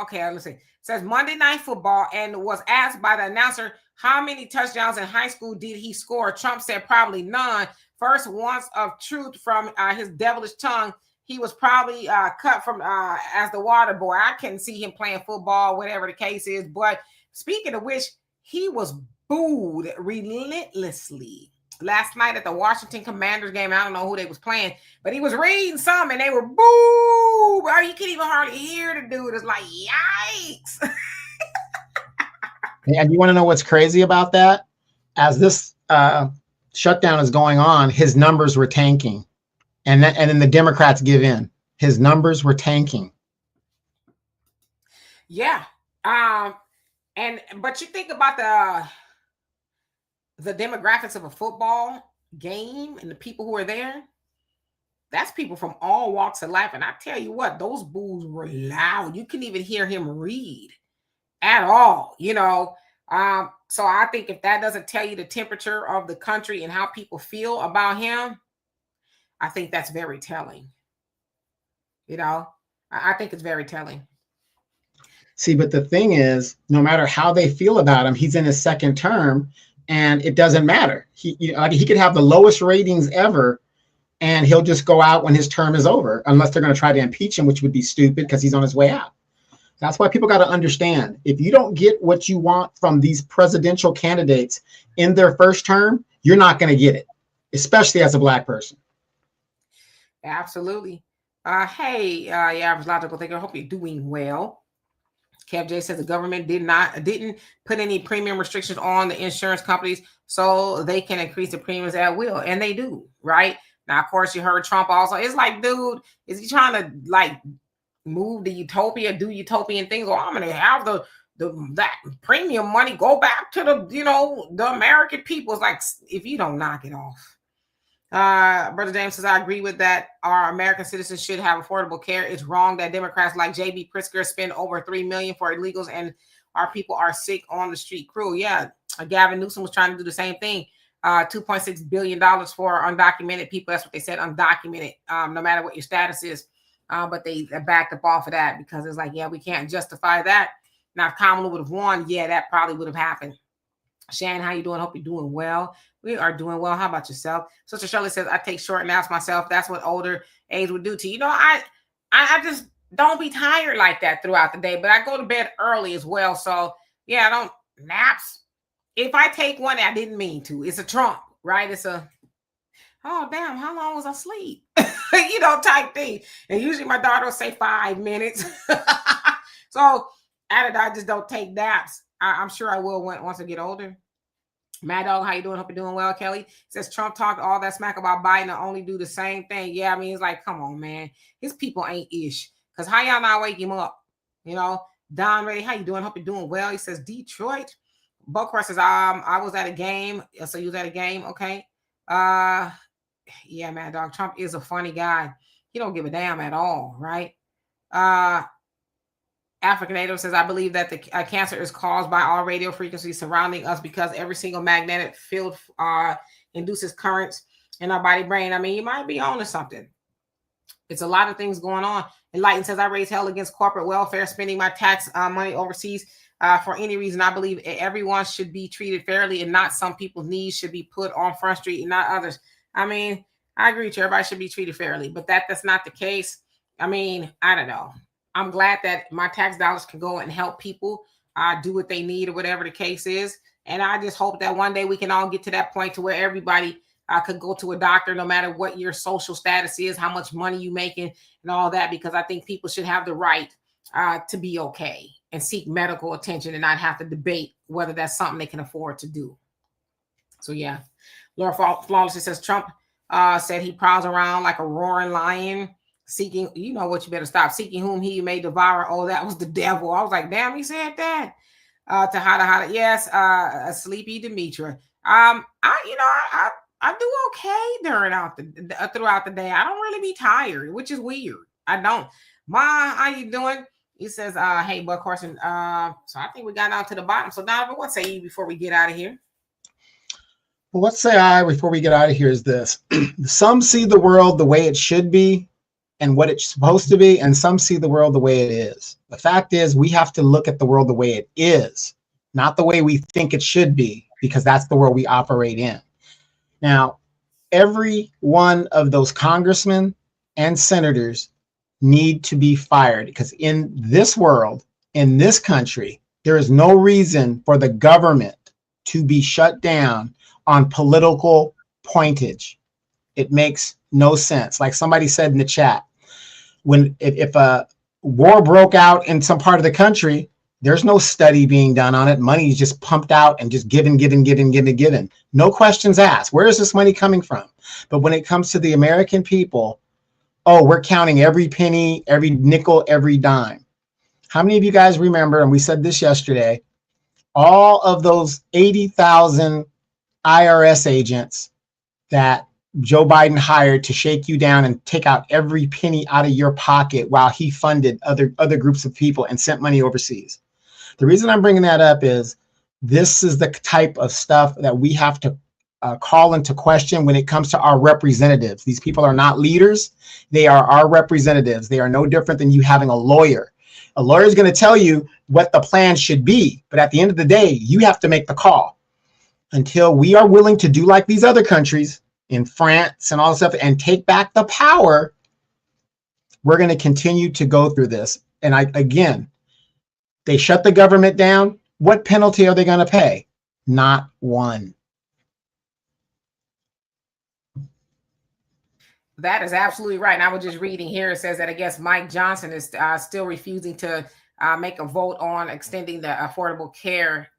Speaker 1: okay, let's see. It says Monday Night Football and was asked by the announcer how many touchdowns in high school did he score. Trump said probably none. First once of truth from his devilish tongue. He was probably cut from as the water boy. I couldn't see him playing football, whatever the case is. But speaking of which, he was booed relentlessly last night at the Washington Commanders game. I don't know who they was playing, but he was reading some and they were boo. Bro, you can't even hardly hear the dude. It's like, yikes.
Speaker 2: And you want to know what's crazy about that? As this shutdown is going on, his numbers were tanking. And then the Democrats give in. His numbers were tanking.
Speaker 1: Yeah. But you think about the demographics of a football game and the people who are there. That's people from all walks of life. And I tell you what, those boos were loud. You couldn't even hear him read at all, So I think if that doesn't tell you the temperature of the country and how people feel about him, I think that's very telling. I think it's very telling.
Speaker 2: See, but the thing is, no matter how they feel about him, he's in his second term, and it doesn't matter. He could have the lowest ratings ever, and he'll just go out when his term is over, unless they're going to try to impeach him, which would be stupid because he's on his way out. That's why people got to understand, if you don't get what you want from these presidential candidates in their first term, you're not going to get it, especially as a Black person.
Speaker 1: Absolutely. Hey, average logical thinker, I hope you're doing well. Kev J says the government didn't put any premium restrictions on the insurance companies so they can increase the premiums at will. And they do, right? Now, of course, you heard Trump also. It's like, dude, is he trying to move the utopia, do utopian things? Or I'm going to have that premium money go back to the American people. It's like, if you don't knock it off. Brother James says, I agree with that. Our American citizens should have affordable care. It's wrong that Democrats like J.B. Pritzker spend over $3 million for illegals and our people are sick on the street. Cruel. Yeah. Gavin Newsom was trying to do the same thing. $2.6 billion for undocumented people. That's what they said, undocumented, no matter what your status is. But they backed up off of that because it's like, yeah, we can't justify that. Now, if Kamala would have won, yeah, that probably would have happened. Shannon, how you doing? Hope you're doing well. We are doing well. How about yourself? Sister Shirley says, I take short naps myself. That's what older age would do to you. I just don't be tired like that throughout the day, but I go to bed early as well. So yeah, I don't naps. If I take one, I didn't mean to. It's a Trump, right? It's a, oh, damn, how long was I asleep? Type thing. And usually my daughter will say 5 minutes. So I just don't take naps. I'm sure I will once I get older. Mad Dog, how you doing? Hope you're doing well. Kelly says Trump talked all that smack about Biden and only do the same thing. Yeah, I mean, it's like, come on, man. His people ain't ish. Because how y'all not wake him up? Don Ready, how you doing? Hope you're doing well. He says Detroit. Buckhorst says, I was at a game. So you was at a game? Okay. Yeah, Mad Dog. Trump is a funny guy. He don't give a damn at all, right? African Native says, I believe that the cancer is caused by all radio frequencies surrounding us because every single magnetic field induces currents in our body brain. I mean, you might be on to something. It's a lot of things going on. Enlightened says, I raise hell against corporate welfare, spending my tax money overseas for any reason. I believe everyone should be treated fairly and not some people's needs should be put on Front Street and not others. I mean, I agree with you. Everybody should be treated fairly, but that's not the case. I mean, I don't know. I'm glad that my tax dollars can go and help people do what they need or whatever the case is. And I just hope that one day we can all get to that point to where everybody could go to a doctor, no matter what your social status is, how much money you making and all that, because I think people should have the right to be okay and seek medical attention and not have to debate whether that's something they can afford to do. So, yeah. Laura Flawlessly says Trump said he prowls around like a roaring lion. seeking, you know what, you better stop seeking whom he may devour. Oh, that was the devil. I was like, damn, he said that. To Hada. Yes, sleepy Demetra. I do okay throughout the day. I don't really be tired, which is weird. I don't. Ma, how you doing? He says, hey, Buck Horson. So I think we got down to the bottom. So Donovan, what say you before we get out of here?
Speaker 2: Well, let's say before we get out of here is this. Some see the world the way it should be and what it's supposed to be, and some see the world the way it is. The fact is, we have to look at the world the way it is, not the way we think it should be, because that's the world we operate in. Now, every one of those congressmen and senators need to be fired, because in this world, in this country, there is no reason for the government to be shut down on political pointage. It makes no sense. Like somebody said in the chat, if a war broke out in some part of the country, there's no study being done on it. Money is just pumped out and just given. No questions asked. Where is this money coming from? But when it comes to the American people, oh, we're counting every penny, every nickel, every dime. How many of you guys remember, and we said this yesterday, all of those 80,000 IRS agents that Joe Biden hired to shake you down and take out every penny out of your pocket while he funded other groups of people and sent money overseas? The reason I'm bringing that up is this is the type of stuff that we have to call into question when it comes to our representatives. These people are not leaders. They are our representatives. They are no different than you having a lawyer. A lawyer is going to tell you what the plan should be, but at the end of the day, you have to make the call. Until we are willing to do like these other countries in France and all this stuff and take back the power, we're going to continue to go through this. And again, they shut the government down. What penalty are they going to pay? Not one.
Speaker 1: That is absolutely right. And I was just reading here. It says that I guess Mike Johnson is still refusing to make a vote on extending the Affordable Care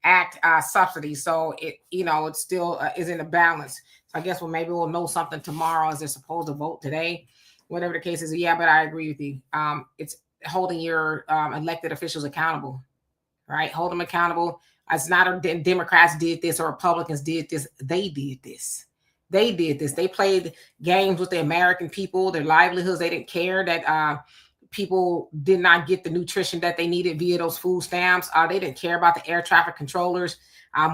Speaker 1: Act subsidy. So it still is in a balance. So I guess maybe we'll know something tomorrow as they're supposed to vote today. Whatever the case is. Yeah, but I agree with you. It's holding your elected officials accountable, right? Hold them accountable. It's not Democrats did this or Republicans did this. They did this. They played games with the American people, their livelihoods. They didn't care that people did not get the nutrition that they needed via those food stamps. They didn't care about the air traffic controllers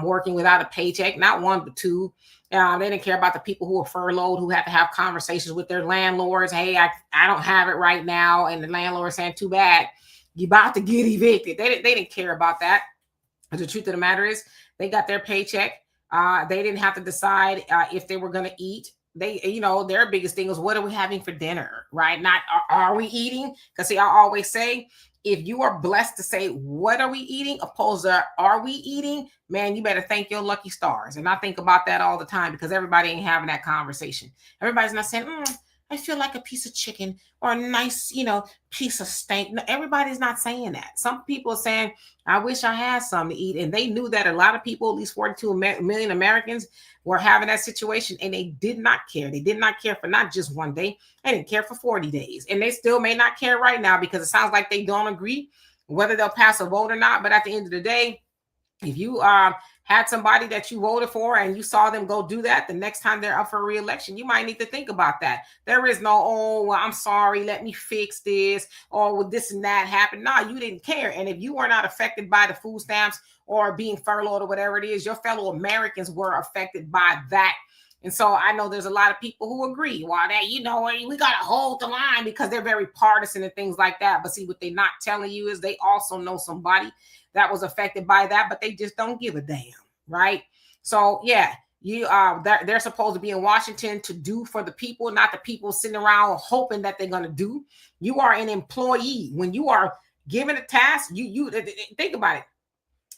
Speaker 1: working without a paycheck, not one, but two. They didn't care about the people who were furloughed, who had to have conversations with their landlords. Hey, I don't have it right now. And the landlord saying, too bad, you're about to get evicted. They didn't care about that. But the truth of the matter is they got their paycheck. They didn't have to decide if they were going to eat. Their biggest thing was, what are we having for dinner, right? Not, are we eating? Because see, I always say, if you are blessed to say, what are we eating, opposed to, are we eating? Man, you better thank your lucky stars. And I think about that all the time because everybody ain't having that conversation. Everybody's not saying, I feel like a piece of chicken or a nice, piece of steak. No, everybody's not saying that. Some people are saying, I wish I had something to eat. And they knew that a lot of people, at least 42 million Americans, were having that situation and they did not care. They did not care for not just one day. They didn't care for 40 days. And they still may not care right now because it sounds like they don't agree whether they'll pass a vote or not. But at the end of the day, if you had somebody that you voted for and you saw them go do that, the next time they're up for re-election, you might need to think about that. There is no, I'm sorry, let me fix this, or would this and that happen? No, you didn't care. And if you were not affected by the food stamps or being furloughed or whatever it is, your fellow Americans were affected by that. And so I know there's a lot of people who agree. Well, that, we got to hold the line because they're very partisan and things like that. But see, what they're not telling you is they also know somebody that was affected by that, but they just don't give a damn, right? So yeah, they're supposed to be in Washington to do for the people, not the people sitting around hoping that they're going to do. You are an employee. When you are given a task, you think about it.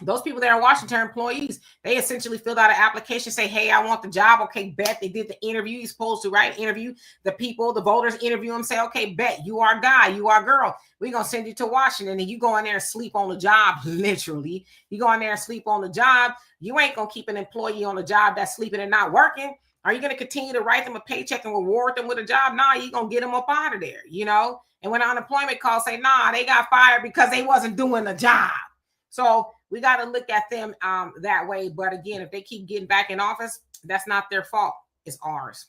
Speaker 1: Those people that are Washington employees, they essentially filled out an application, say, hey, I want the job. Okay, bet. They did the interview. You're supposed to, right? Interview the people, the voters interview them, say, okay, bet. You are a guy. You are a girl. We're going to send you to Washington. And you go in there and sleep on the job, literally. You go in there and sleep on the job. You ain't going to keep an employee on the job that's sleeping and not working. Are you going to continue to write them a paycheck and reward them with a job? Nah, you're going to get them up out of there, you know? And when unemployment calls say, nah, they got fired because they wasn't doing the job. So we got to look at them that way. But again, if they keep getting back in office, that's not their fault. It's ours.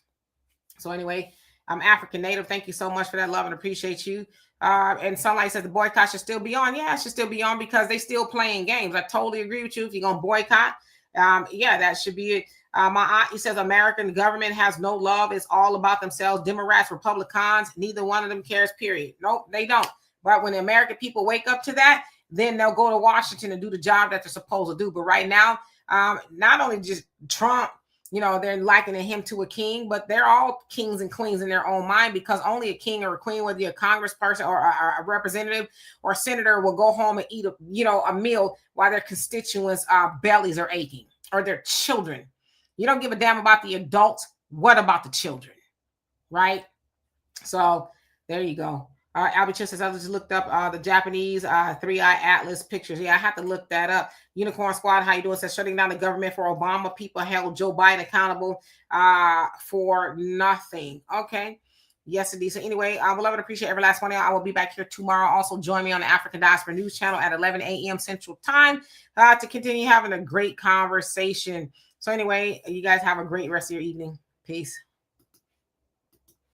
Speaker 1: So anyway, I'm African Native. Thank you so much for that love and appreciate you. And Sunlight says the boycott should still be on. Yeah, it should still be on because they still playing games. I totally agree with you. If you're going to boycott, yeah, that should be it. My aunt, he says American government has no love. It's all about themselves. Democrats, Republicans, neither one of them cares, period. Nope, they don't. But when the American people wake up to that, then they'll go to Washington and do the job that they're supposed to do. But right now, not only just Trump, you know, they're likening him to a king, but they're all kings and queens in their own mind, because only a king or a queen, whether you're a congressperson or a representative or a senator, will go home and eat a meal while their constituents' bellies are aching, or their children. You don't give a damn about the adults. What about the children? Right? So there you go. Albert says, I just looked up the Japanese 3-eye atlas pictures. Yeah, I have to look that up. Unicorn Squad, how you doing? Says, shutting down the government for Obama. People held Joe Biden accountable for nothing. Okay. Yes, indeed. So anyway, I would love and appreciate every last one of y'all. I will be back here tomorrow. Also, join me on the African Diaspora News Channel at 11 a.m. Central Time to continue having a great conversation. So anyway, you guys have a great rest of your evening. Peace.